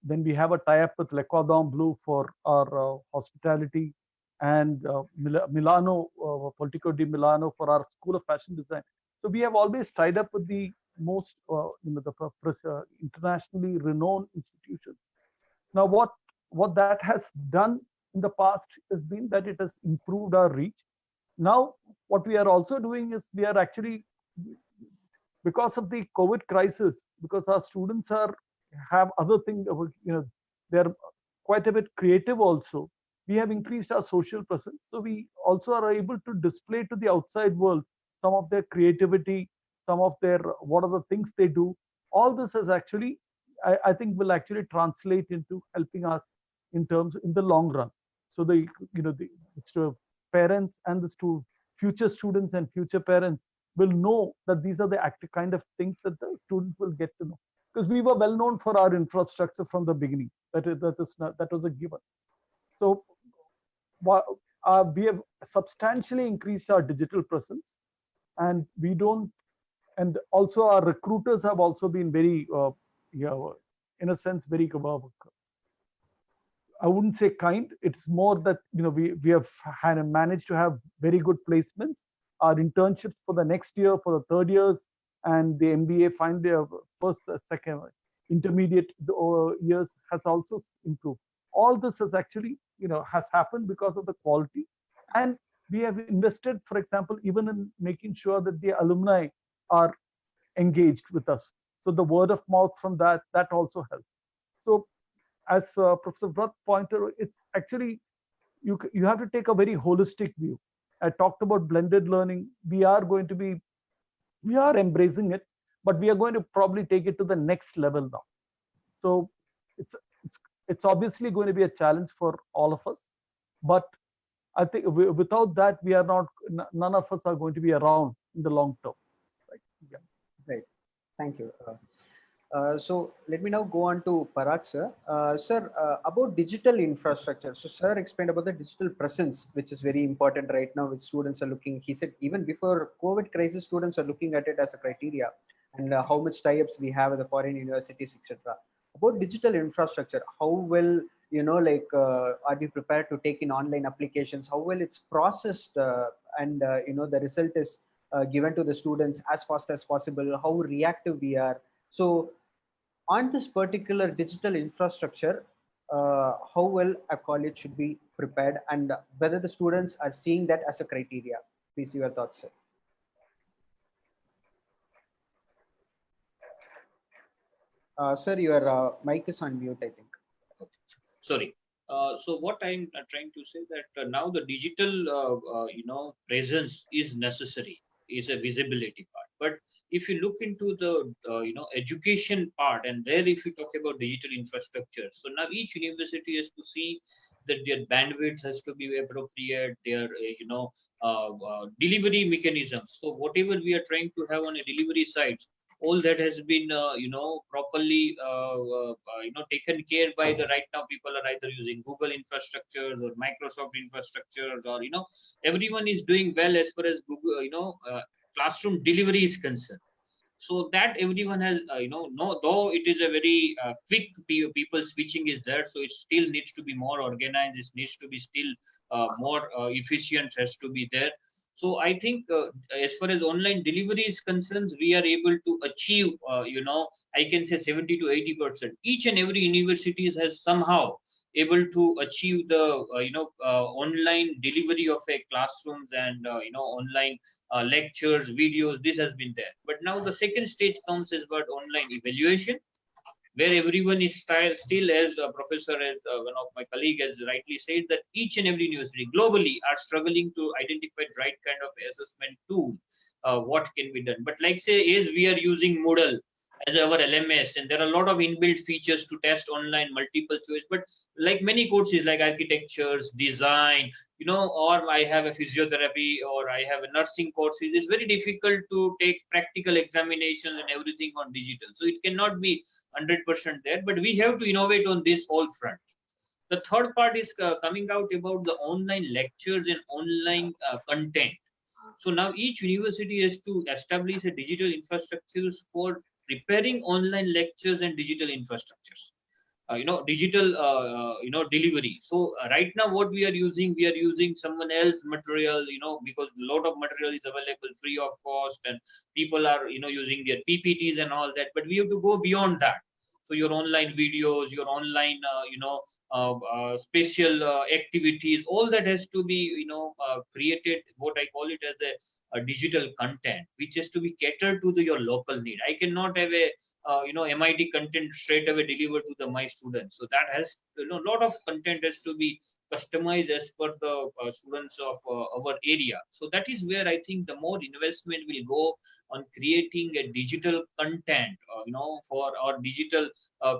Then we have a tie-up with Le Cordon Bleu for our hospitality, and Milano, Politico di Milano for our School of Fashion Design. So we have always tied up with the most, internationally renowned institutions. Now, what that has done in the past has been that it has improved our reach. Now, what we are also doing is we are actually, because of the COVID crisis, because our students have other things, they're quite a bit creative also. We have increased our social presence, so we also are able to display to the outside world some of their creativity, some of their what are the things they do. All this is actually, I think, will actually translate into helping us in the long run. So the parents and the future students and future parents will know that these are the kind of things that the students will get to know, because we were well known for our infrastructure from the beginning. That was a given. So we have substantially increased our digital presence, and and also our recruiters have also been very, in a sense, very, I wouldn't say kind. It's more that we have managed to have very good placements. Our internships for the next year, for the third years, and the MBA final year, first, second, intermediate years has also improved. All this has actually has happened because of the quality, and we have invested, for example, even in making sure that the alumni are engaged with us. So the word of mouth from that also helps. So as Professor Bhatt pointed, it's actually, you have to take a very holistic view. I talked about blended learning. We are embracing it, but we are going to probably take it to the next level now. So it's obviously going to be a challenge for all of us, but I think without that, none of us are going to be around in the long term. Right? Yeah. Right. Thank you. So let me now go on to Parag, sir. Sir, about digital infrastructure. So sir explained about the digital presence, which is very important right now, which students are looking. He said even before COVID crisis, students are looking at it as a criteria, and how much tie-ups we have with the foreign universities, etc. About digital infrastructure, how well, are we prepared to take in online applications? How well it's processed, and the result is given to the students as fast as possible? How reactive we are? So on this particular digital infrastructure, how well a college should be prepared, and whether the students are seeing that as a criteria? Please, your thoughts, sir. Sir, your mic is on mute, I think. Sorry. So what I'm trying to say that now the digital, presence is necessary, is a visibility part. But if you look into the, education part, and there if you talk about digital infrastructure, so now each university has to see that their bandwidth has to be appropriate, their, delivery mechanisms. So whatever we are trying to have on a delivery side, all that has been properly taken care by the right now people are either using Google infrastructure or Microsoft infrastructure, or everyone is doing well as far as Google classroom delivery is concerned. So that everyone has though it is a very quick people switching is there, so it still needs to be more organized, it needs to be still more efficient, has to be there. So I think as far as online delivery is concerned, we are able to achieve, I can say 70 to 80%. Each and every university has somehow able to achieve the online delivery of a classrooms and online lectures, videos. This has been there, but now the second stage comes is about online evaluation, where everyone is still, as a professor, as one of my colleague has rightly said, that each and every university globally are struggling to identify the right kind of assessment tool, what can be done. But like say, as we are using Moodle as our LMS, and there are a lot of inbuilt features to test online multiple choice, but like many courses like architectures, design, or I have a physiotherapy or I have a nursing courses, it's very difficult to take practical examinations and everything on digital. So it cannot be 100% there, but we have to innovate on this whole front. The third part is coming out about the online lectures and online content. So now each university has to establish a digital infrastructures for preparing online lectures and digital infrastructures. Digital delivery. So right now what we are using someone else material, because a lot of material is available free of cost, and people are using their PPTs and all that, but we have to go beyond that. So your online videos, your online special activities, all that has to be created, what I call it as a digital content, which has to be catered to your local need. I cannot have a MIT content straight away delivered to my students. So that has lot of content has to be customized as per the students of our area. So that is where I think the more investment will go on creating a digital content, for our digital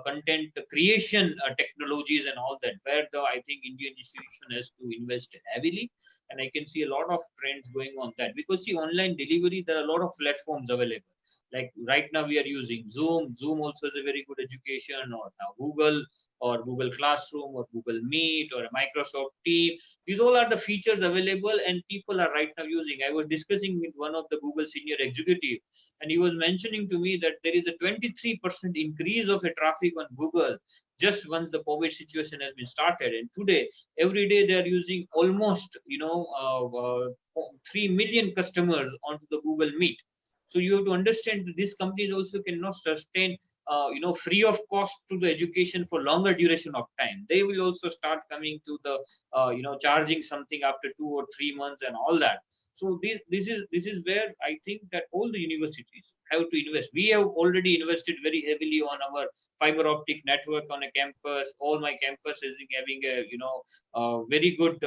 content creation technologies and all that, where the I think Indian institution has to invest heavily, and I can see a lot of trends going on that, because see, online delivery, there are a lot of platforms available. Like right now we are using Zoom also is a very good education, or now Google or Google Classroom or Google Meet or a Microsoft Team. These all are the features available and people are right now using. I was discussing with one of the Google senior executive, and he was mentioning to me that there is a 23% increase of a traffic on Google just once the COVID situation has been started. And today, every day they are using almost 3 million customers onto the Google Meet. So you have to understand that these companies also cannot sustain, free of cost to the education for longer duration of time. They will also start coming to the, charging something after 2 or 3 months and all that. So this is where I think that all the universities have to invest. We have already invested very heavily on our fiber optic network on a campus. All my campus is having a very good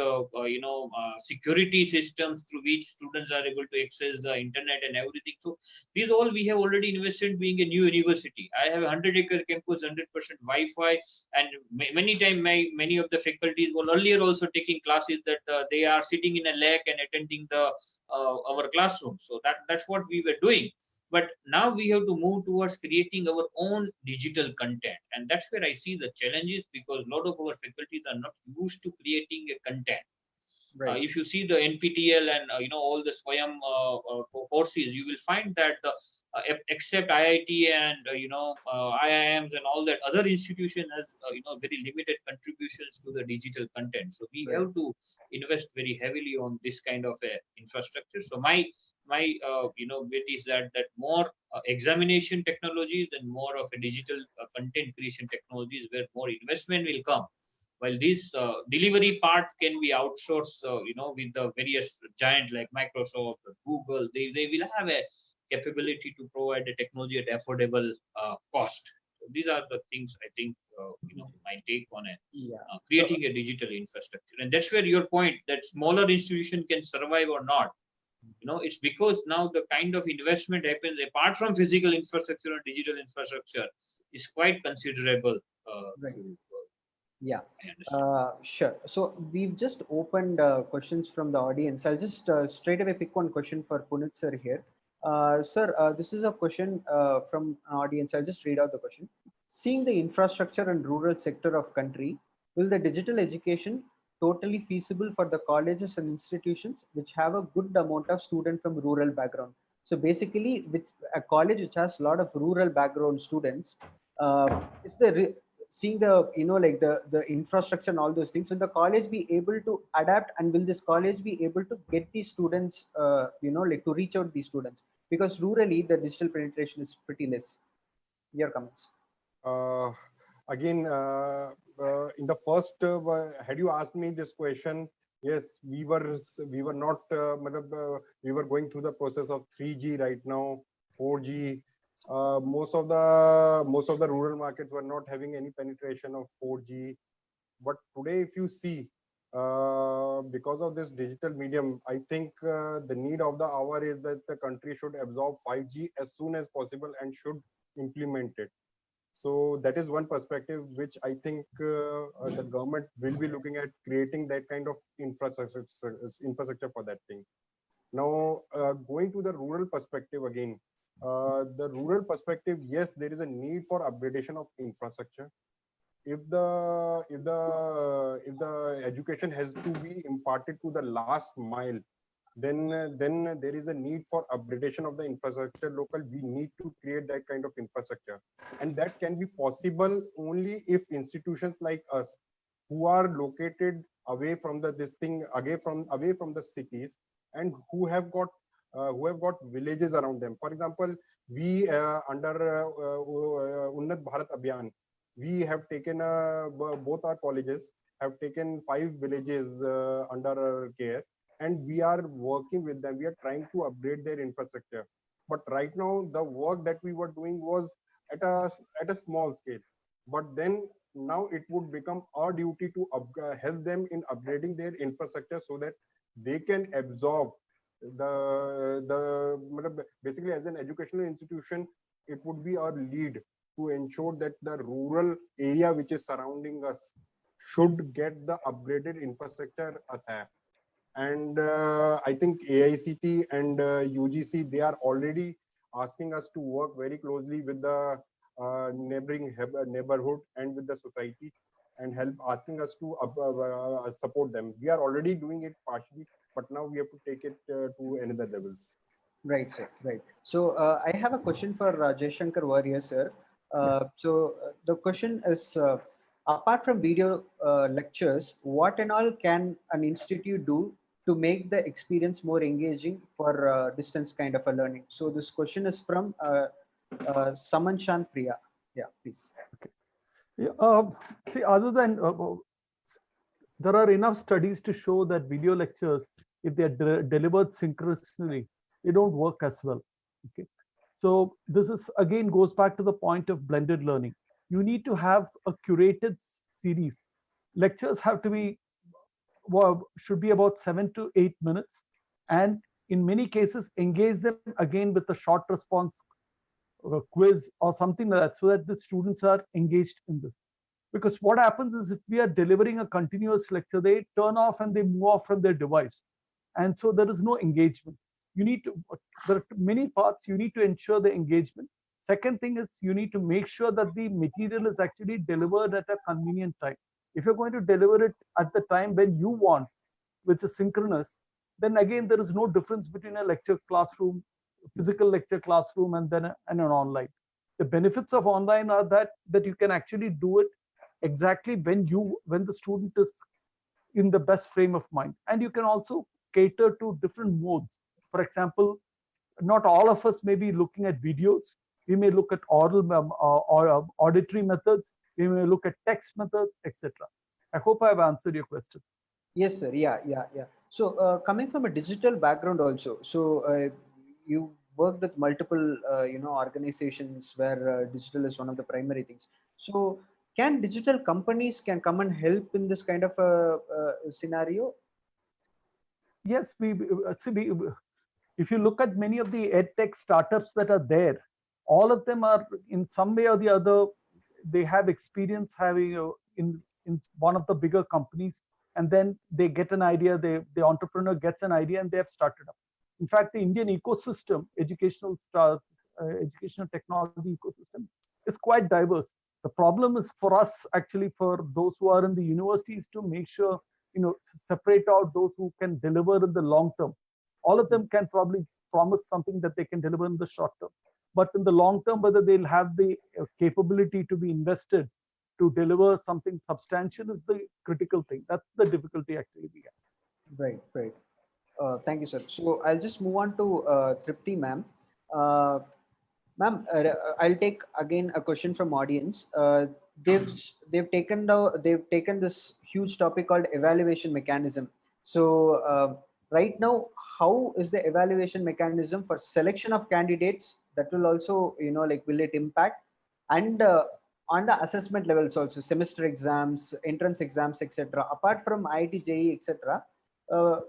security systems through which students are able to access the internet and everything. So these all we have already invested being a new university. I have a 100-acre campus, 100% Wi-Fi, and many times many of the faculties were earlier also taking classes that they are sitting in a lake and attending the our classroom. So that's what we were doing. But now we have to move towards creating our own digital content, and that's where I see the challenges, because a lot of our faculties are not used to creating a content. Right. If you see the NPTEL and all the Swayam courses, you will find that except IIT and IIMs and all that, other institution has very limited contributions to the digital content. So we Right. have to invest very heavily on this kind of infrastructure. So my bit is that more examination technologies and more of a digital content creation technologies where more investment will come, while this delivery part can be outsourced, with the various giant like Microsoft or Google. They will have a capability to provide the technology at affordable cost. So these are the things I think my take on it. Yeah. Creating a digital infrastructure, and that's where your point that smaller institution can survive or not. It's because now the kind of investment happens apart from physical infrastructure and digital infrastructure is quite considerable. Right. To, Yeah, I understand. sure. So we've just opened questions from the audience. I'll just straight away pick one question for Punit sir here. Sir, this is a question from an audience. I'll just read out the question. Seeing the infrastructure and rural sector of country, will the digital education totally feasible for the colleges and institutions which have a good amount of student from rural background? So basically, with a college which has a lot of rural background students, is the seeing the like the infrastructure and all those things, will the college be able to adapt, and will this college be able to get these students like to reach out these students, because rurally the digital penetration is pretty less? Your comments. Uh, again, in the first, had you asked me this question, yes, we were not, we were going through the process of 3G right now, 4G. Most of the rural markets were not having any penetration of 4G. But today, if you see, because of this digital medium, I think the need of the hour is that the country should absorb 5G as soon as possible and should implement it. So that is one perspective which I think the government will be looking at, creating that kind of infrastructure for that thing. Now, going to the rural perspective again, the rural perspective, yes, there is a need for upgradation of infrastructure. If the education has to be imparted to the last mile, then there is a need for upgradation of the infrastructure local. We need to create that kind of infrastructure, and that can be possible only if institutions like us, who are located away from this thing, away from the cities, and who have got villages around them. For example, we under Unnat Bharat Abhiyan, we have taken both our colleges have taken 5 villages under our care, and we are working with them. We are trying to upgrade their infrastructure. But right now, the work that we were doing was at a small scale. But then now it would become our duty to help them in upgrading their infrastructure so that they can absorb basically, as an educational institution, it would be our lead to ensure that the rural area which is surrounding us should get the upgraded infrastructure as have. And I think AICT and UGC, they are already asking us to work very closely with the neighboring neighborhood and with the society, and help asking us to support them. We are already doing it partially, but now we have to take it to another levels. Right, sir. Right. So I have a question for Jaishankar Warrior, sir. The question is, apart from video lectures, what and all can an institute do to make the experience more engaging for distance kind of a learning? So this question is from Samanshan Priya. Yeah, please. Okay. Yeah, see, other than there are enough studies to show that video lectures, if they are delivered synchronously, they don't work as well. Okay, so this is again goes back to the point of blended learning. You need to have a curated series. Lectures have to be should be about 7 to 8 minutes, and in many cases engage them again with a short response quiz or something like that, so that the students are engaged in this. Because what happens is, if we are delivering a continuous lecture, they turn off and they move off from their device, and so there is no engagement. You need to, there are many parts, you need to ensure the engagement. Second thing is, you need to make sure that the material is actually delivered at a convenient time. If you're going to deliver it at the time when you want, which is synchronous, then again there is no difference between a lecture classroom, physical lecture classroom, and then and an online. The benefits of online are that you can actually do it exactly when the student is in the best frame of mind, and you can also cater to different modes. For example, not all of us may be looking at videos. We may look at oral or auditory methods. We may look at text methods, etc. I hope I've answered your question. Yes, sir. Yeah. So coming from a digital background also, so you worked with multiple organizations where digital is one of the primary things. So can digital companies can come and help in this kind of a scenario? Yes, if you look at many of the edtech startups that are there, all of them are in some way or the other, they have experience having in one of the bigger companies, and then they get an idea, the entrepreneur gets an idea, and they have started up. In fact, the Indian ecosystem, educational technology ecosystem, is quite diverse. The problem is for us, actually, for those who are in the universities, to make sure, separate out those who can deliver in the long term. All of them can probably promise something that they can deliver in the short term, but in the long term, whether they'll have the capability to be invested to deliver something substantial is the critical thing. That's the difficulty actually we have. Right. Thank you, sir. So I'll just move on to Tripti, ma'am. Ma'am, I'll take again a question from audience. they've they've taken this huge topic called evaluation mechanism. So right now, how is the evaluation mechanism for selection of candidates? That will also, like, will it impact? And on the assessment levels also, semester exams, entrance exams, etc. Apart from IIT, JEE, etc. Uh,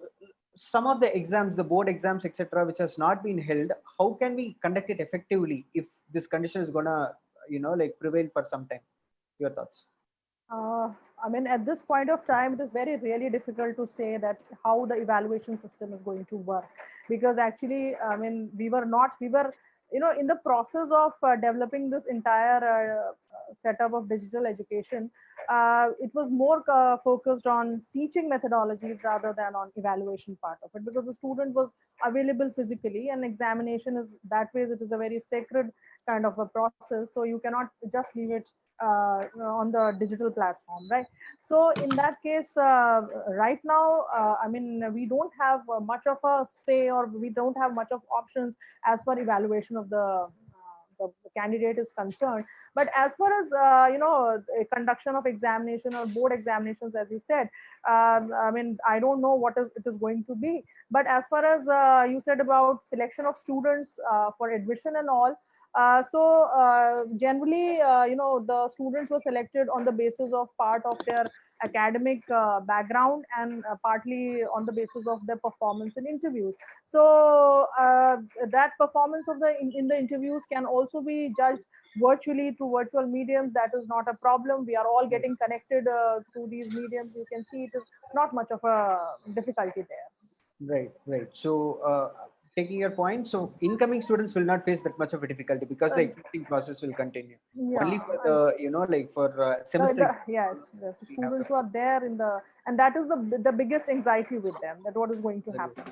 some of the exams, the board exams, etc., which has not been held, how can we conduct it effectively if this condition is gonna, like, prevail for some time? Your thoughts? Uh, I mean, at this point of time, it is very really difficult to say that how the evaluation system is going to work, because actually, I mean, we were, in the process of developing this entire setup of digital education. It was more focused on teaching methodologies rather than on evaluation part of it, because the student was available physically, and examination is that way. It is a very sacred kind of a process, so you cannot just leave it on the digital platform, right? So in that case, right now, I mean, we don't have much of a say, or we don't have much of options as far evaluation of the candidate is concerned. But as far as a conduction of examination or board examinations, as you said, I mean, I don't know what is it is going to be. But as far as you said about selection of students for admission and all, generally, the students were selected on the basis of part of their academic background, and partly on the basis of their performance in interviews. So that performance of in the interviews can also be judged virtually through virtual mediums. That is not a problem. We are all getting connected through these mediums. You can see it is not much of a difficulty there. Right, right. So, taking your point, so incoming students will not face that much of a difficulty because the Uh, existing process will continue. yeah, Only for the, like, for semester yes, the we have students who are there in the, and that is the biggest anxiety with them, that what is going to the. happen.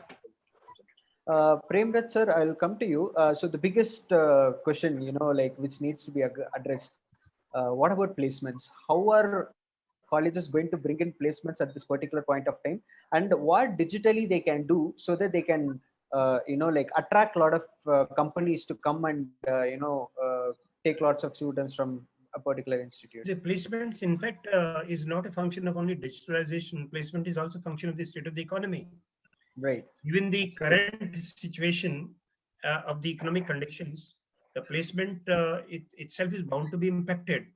Premrat sir, I'll come to you. So the biggest question, like, which needs to be addressed, what about placements? How are colleges going to bring in placements at this particular point of time? And what digitally they can do so that they can, like, attract a lot of companies to come and, take lots of students from a particular institute? The placements, in fact, is not a function of only digitalization. Placement is also a function of the state of the economy. Right. Given the current situation of the economic conditions, the placement itself is bound to be impacted.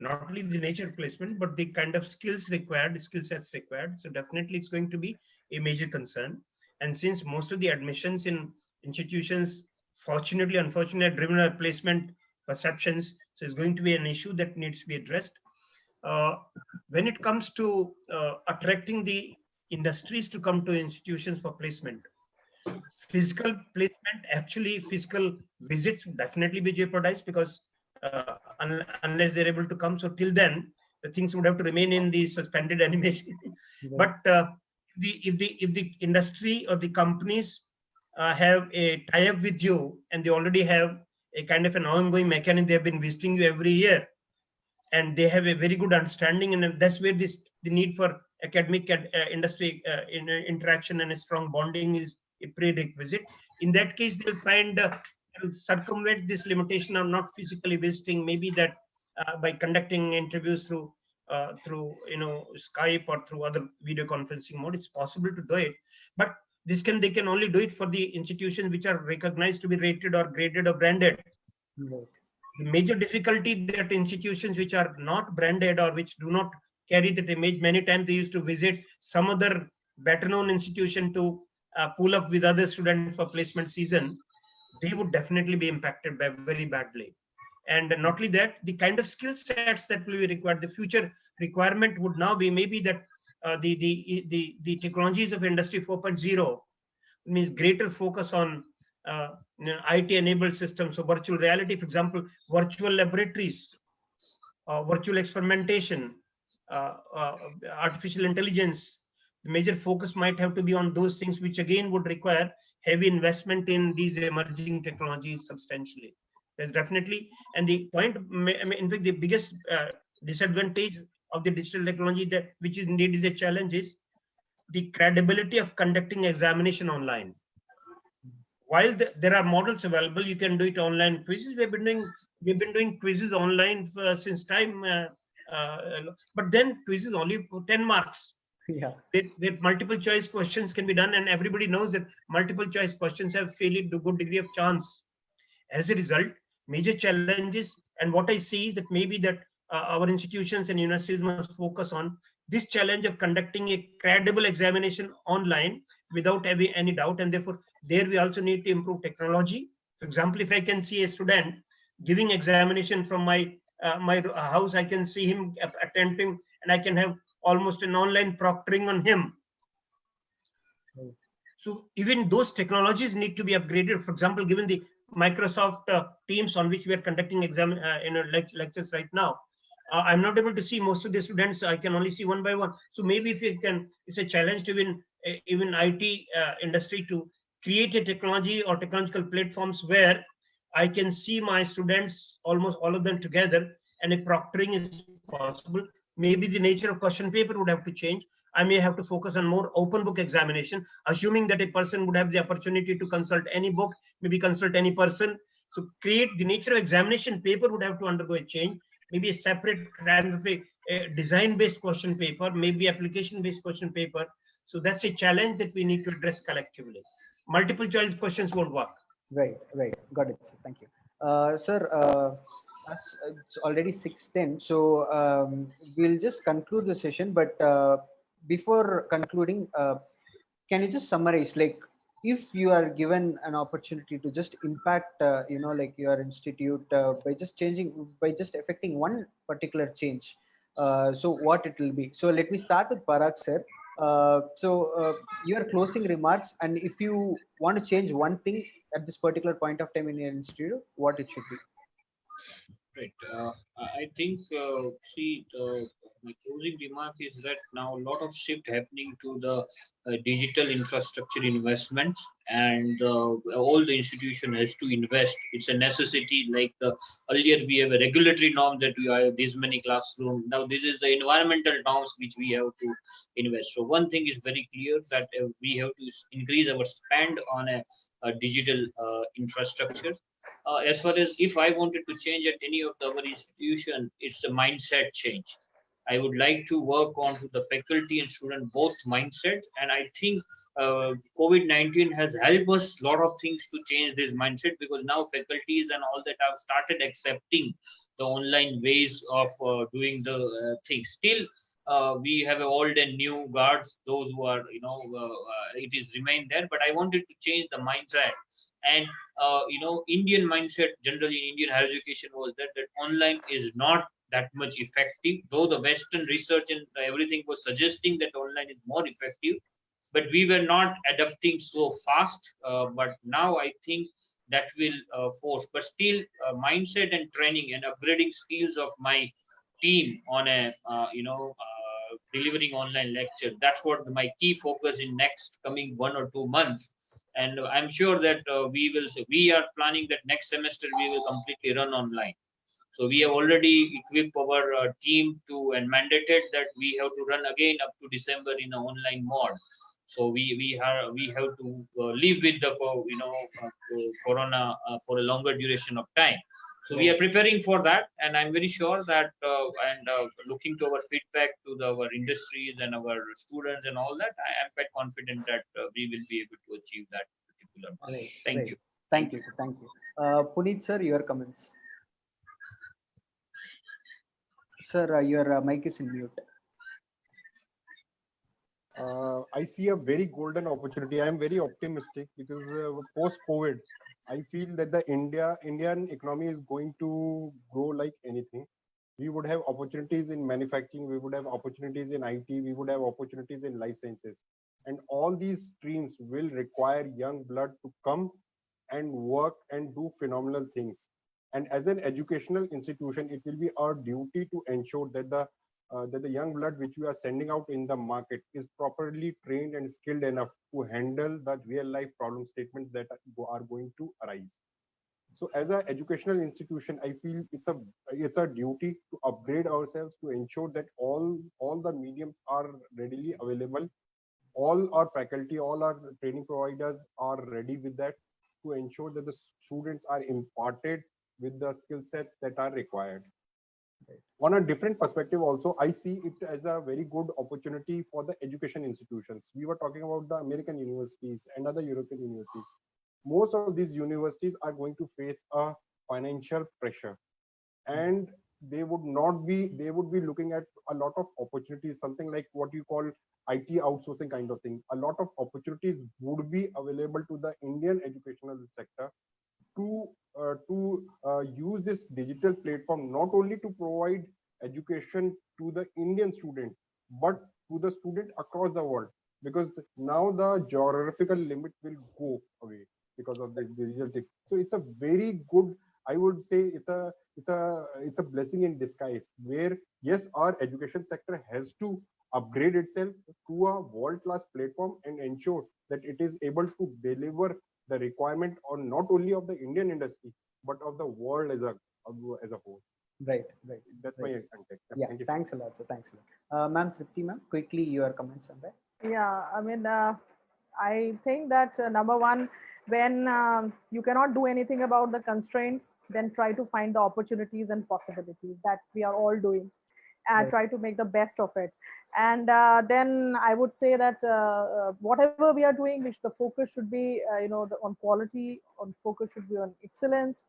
Not only the nature of placement, but the kind of skills required, skill sets required. So definitely it's going to be a major concern. And since most of the admissions in institutions, fortunately, unfortunately, are driven by placement perceptions, so it's going to be an issue that needs to be addressed. Uh, when it comes to attracting the industries to come to institutions for placement, physical placement, actually physical visits would definitely be jeopardized, because unless they're able to come, so till then the things would have to remain in the suspended animation. But if the industry or the companies have a tie-up with you, and they already have a kind of an ongoing mechanism, they have been visiting you every year, and they have a very good understanding, and that's where the need for academic industry interaction and a strong bonding is a prerequisite. In that case, they'll find they'll circumvent this limitation of not physically visiting, maybe that by conducting interviews through Skype or through other video conferencing mode, it's possible to do it. But they can only do it for the institutions which are recognized to be rated or graded or branded. Right. The major difficulty that institutions which are not branded or which do not carry that image, many times they used to visit some other better known institution to pull up with other students for placement season, they would definitely be impacted by very badly. And not only that, the kind of skill sets that will be required, the future requirement would now be maybe that the technologies of industry 4.0 means greater focus on IT-enabled systems. So virtual reality, for example, virtual laboratories, virtual experimentation, artificial intelligence. The major focus might have to be on those things, which again would require heavy investment in these emerging technologies substantially. There's definitely, and the point, in fact, the biggest disadvantage of the digital technology that which is indeed is a challenge is the credibility of conducting examination online. while there are models available, you can do it online quizzes. We've been doing quizzes online since time, but then quizzes only for 10 marks. Yeah. Where multiple choice questions can be done, and everybody knows that multiple choice questions have fairly good degree of chance. As a result, major challenges, and what I see is that maybe that our institutions and universities must focus on this challenge of conducting a credible examination online without any doubt, and therefore there we also need to improve technology. For example, if I can see a student giving examination from my house, I can see him attempting, and I can have almost an online proctoring on him. So even those technologies need to be upgraded. For example, given the Microsoft Teams on which we are conducting lectures right now, I'm not able to see most of the students. I can only see one by one. So maybe if you can, it's a challenge to even IT industry to create a technology or technological platforms where I can see my students, almost all of them together, and a proctoring is possible. Maybe the nature of question paper would have to change. I may have to focus on more open book examination, assuming that a person would have the opportunity to consult any book, maybe consult any person. So create the nature of examination paper would have to undergo a change. Maybe a separate kind of a design-based question paper, maybe application-based question paper. So that's a challenge that we need to address collectively. Multiple choice questions won't work. Right, right. Got it, sir. Thank you. Sir, as it's already 6:10, so we'll just conclude the session. But before concluding, can you just summarize, like, if you are given an opportunity to just impact, like your institute by just changing, by just affecting one particular change, so what it will be? So let me start with Parag, sir. Your closing remarks, and if you want to change one thing at this particular point of time in your institute, what it should be. Right. I think, my closing remark is that now a lot of shift happening to the digital infrastructure investments, and all the institution has to invest. It's a necessity. Like earlier, we have a regulatory norm that we have this many classroom. Now this is the environmental norms which we have to invest. So one thing is very clear that we have to increase our spend on a digital infrastructure. As far as if I wanted to change at any of our institution, it's a mindset change. I would like to work on the faculty and student both mindsets, and I think COVID-19 has helped us a lot of things to change this mindset, because now faculties and all that have started accepting the online ways of doing the things. Still, we have old and new guards, those who are, it is remain there, but I wanted to change the mindset. And Indian mindset generally in Indian higher education was that online is not that much effective, though the Western research and everything was suggesting that online is more effective, but we were not adapting so fast. But now I think that will force, but still mindset and training and upgrading skills of my team on a delivering online lecture, that's what my key focus in next coming 1 or 2 months. And I'm sure that we are planning that next semester we will completely run online. So we have already equipped our team to and mandated that we have to run again up to December in an online mode. So we have to live with the corona for a longer duration of time. So we are preparing for that, and I'm very sure that and looking to our feedback to our industries and our students and all that, I am quite confident that we will be able to achieve that particular mark. Right, Thank right. you. Thank you, sir. Thank you. Puneet, sir, your comments. Sir, your mic is in mute. I see a very golden opportunity. I am very optimistic because post-COVID, I feel that the Indian economy is going to grow like anything. We would have opportunities in manufacturing, we would have opportunities in IT, we would have opportunities in life sciences. And all these streams will require young blood to come and work and do phenomenal things. And as an educational institution, it will be our duty to ensure that the young blood which we are sending out in the market is properly trained and skilled enough to handle the real life problem statements that are going to arise. So as an educational institution, I feel it's a duty to upgrade ourselves to ensure that all the mediums are readily available. All our faculty, all our training providers are ready with that. to ensure that the students are imparted with the skill sets that are required. On a different perspective also, I see it as a very good opportunity for the education institutions. We were talking about the American universities and other European universities. Most of these universities are going to face a financial pressure, and they would be looking at a lot of opportunities, something like what you call IT outsourcing kind of thing. A lot of opportunities would be available to the Indian educational sector to use this digital platform not only to provide education to the Indian student, but to the student across the world, because now the geographical limit will go away because of the digital thing. So it's a very good, I would say it's a blessing in disguise, where yes, our education sector has to upgrade itself to a world-class platform and ensure that it is able to deliver the requirement on not only of the Indian industry but of the world as a whole. Right, right. That's right. my context. Yeah, Thank you. thanks a lot. So thanks a lot. Ma'am Tripti, ma'am, quickly your comments on that. Yeah, I mean, I think that number one, when you cannot do anything about the constraints, then try to find the opportunities and possibilities that we are all doing, and Right. try to make the best of it. And then I would say that whatever we are doing, which the focus should be, on quality, on focus should be on excellence.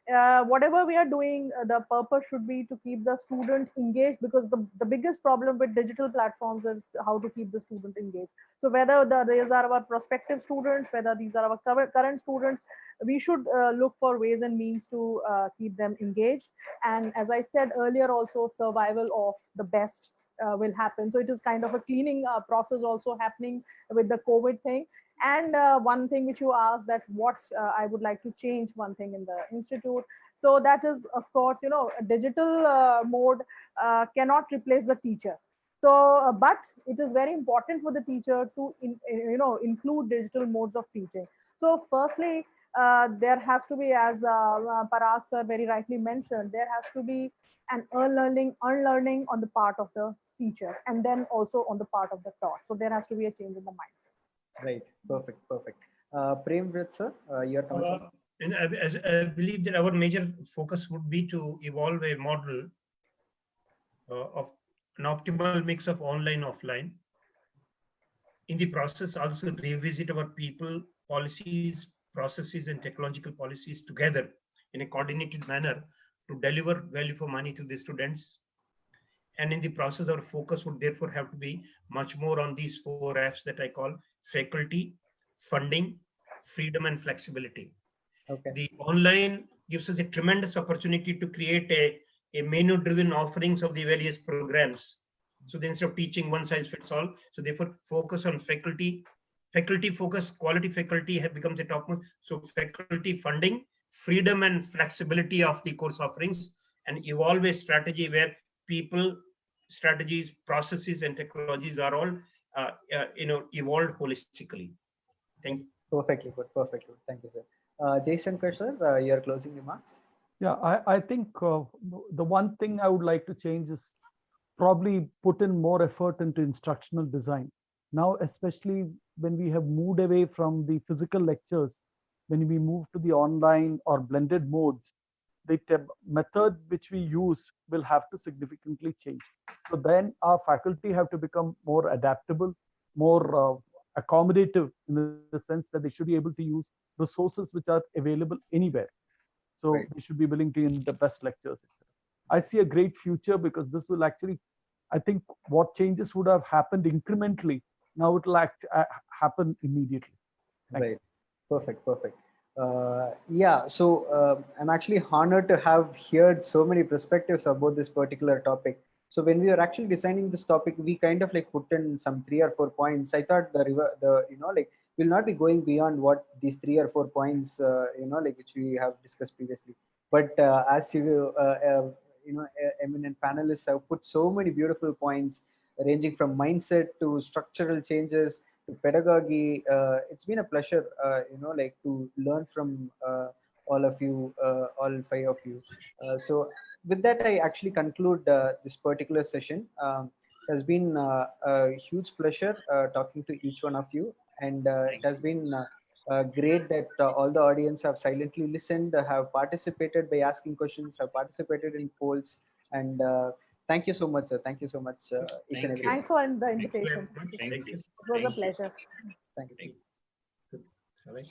Whatever we are doing, the purpose should be to keep the student engaged, because the biggest problem with digital platforms is how to keep the student engaged. So whether these are our prospective students, whether these are our current students, we should look for ways and means to keep them engaged. And as I said earlier, also survival of the best will happen. So it is kind of a cleaning process also happening with the COVID thing. And one thing which you asked, that what I would like to change one thing in the institute. So that is, of course, a digital mode cannot replace the teacher. So, but it is very important for the teacher to, include digital modes of teaching. So, firstly, there has to be, as Parag sir very rightly mentioned, there has to be an unlearning on the part of the teacher, and then also on the part of the taught. So there has to be a change in the mindset. Right. Perfect. Perfect. Prem Vrit, sir, your comments on that? And I believe that our major focus would be to evolve a model of an optimal mix of online offline. In the process, also revisit our people, policies, processes, and technological policies together in a coordinated manner to deliver value for money to the students. And in the process, our focus would therefore have to be much more on these 4 Fs that I call: faculty, funding, freedom, and flexibility. Okay. The online gives us a tremendous opportunity to create a menu-driven offerings of the various programs. So instead of teaching one size fits all, so therefore focus on faculty focus, quality faculty becomes a topmost. So faculty, funding, freedom, and flexibility of the course offerings, and evolve a strategy where people, strategies, processes, and technologies are all evolved holistically. Thank you. Perfectly good. Perfectly good. Thank you, sir. Jaysankar, sir, your closing remarks. Yeah, I think the one thing I would like to change is probably put in more effort into instructional design. Now, especially when we have moved away from the physical lectures, when we move to the online or blended modes, the method which we use will have to significantly change. So then our faculty have to become more adaptable, more accommodative, in the sense that they should be able to use resources which are available anywhere. So Right. they should be willing to in the best lectures. I see a great future, because this will actually, I think what changes would have happened incrementally, now it will happen immediately. Thank Right. Perfect. Perfect. Yeah. So I'm actually honored to have heard so many perspectives about this particular topic. So when we were actually designing this topic, we kind of like put in some 3 or 4 points. I thought like we'll not be going beyond what these 3 or 4 points, like which we have discussed previously. But as eminent panelists have put so many beautiful points, ranging from mindset to structural changes to pedagogy. It's been a pleasure, like to learn from all of you, all 5 of you. So with that, I actually conclude this particular session. It has been a huge pleasure talking to each one of you, and it has been Great that all the audience have silently listened, have participated by asking questions, have participated in polls, and thank you so much, sir. Thank you so much, each and Thank every you. one. Thanks for the Thank you very invitation. much. Thank Thank you. you. It was a Thank you. pleasure. Thank you. Thank you. All right.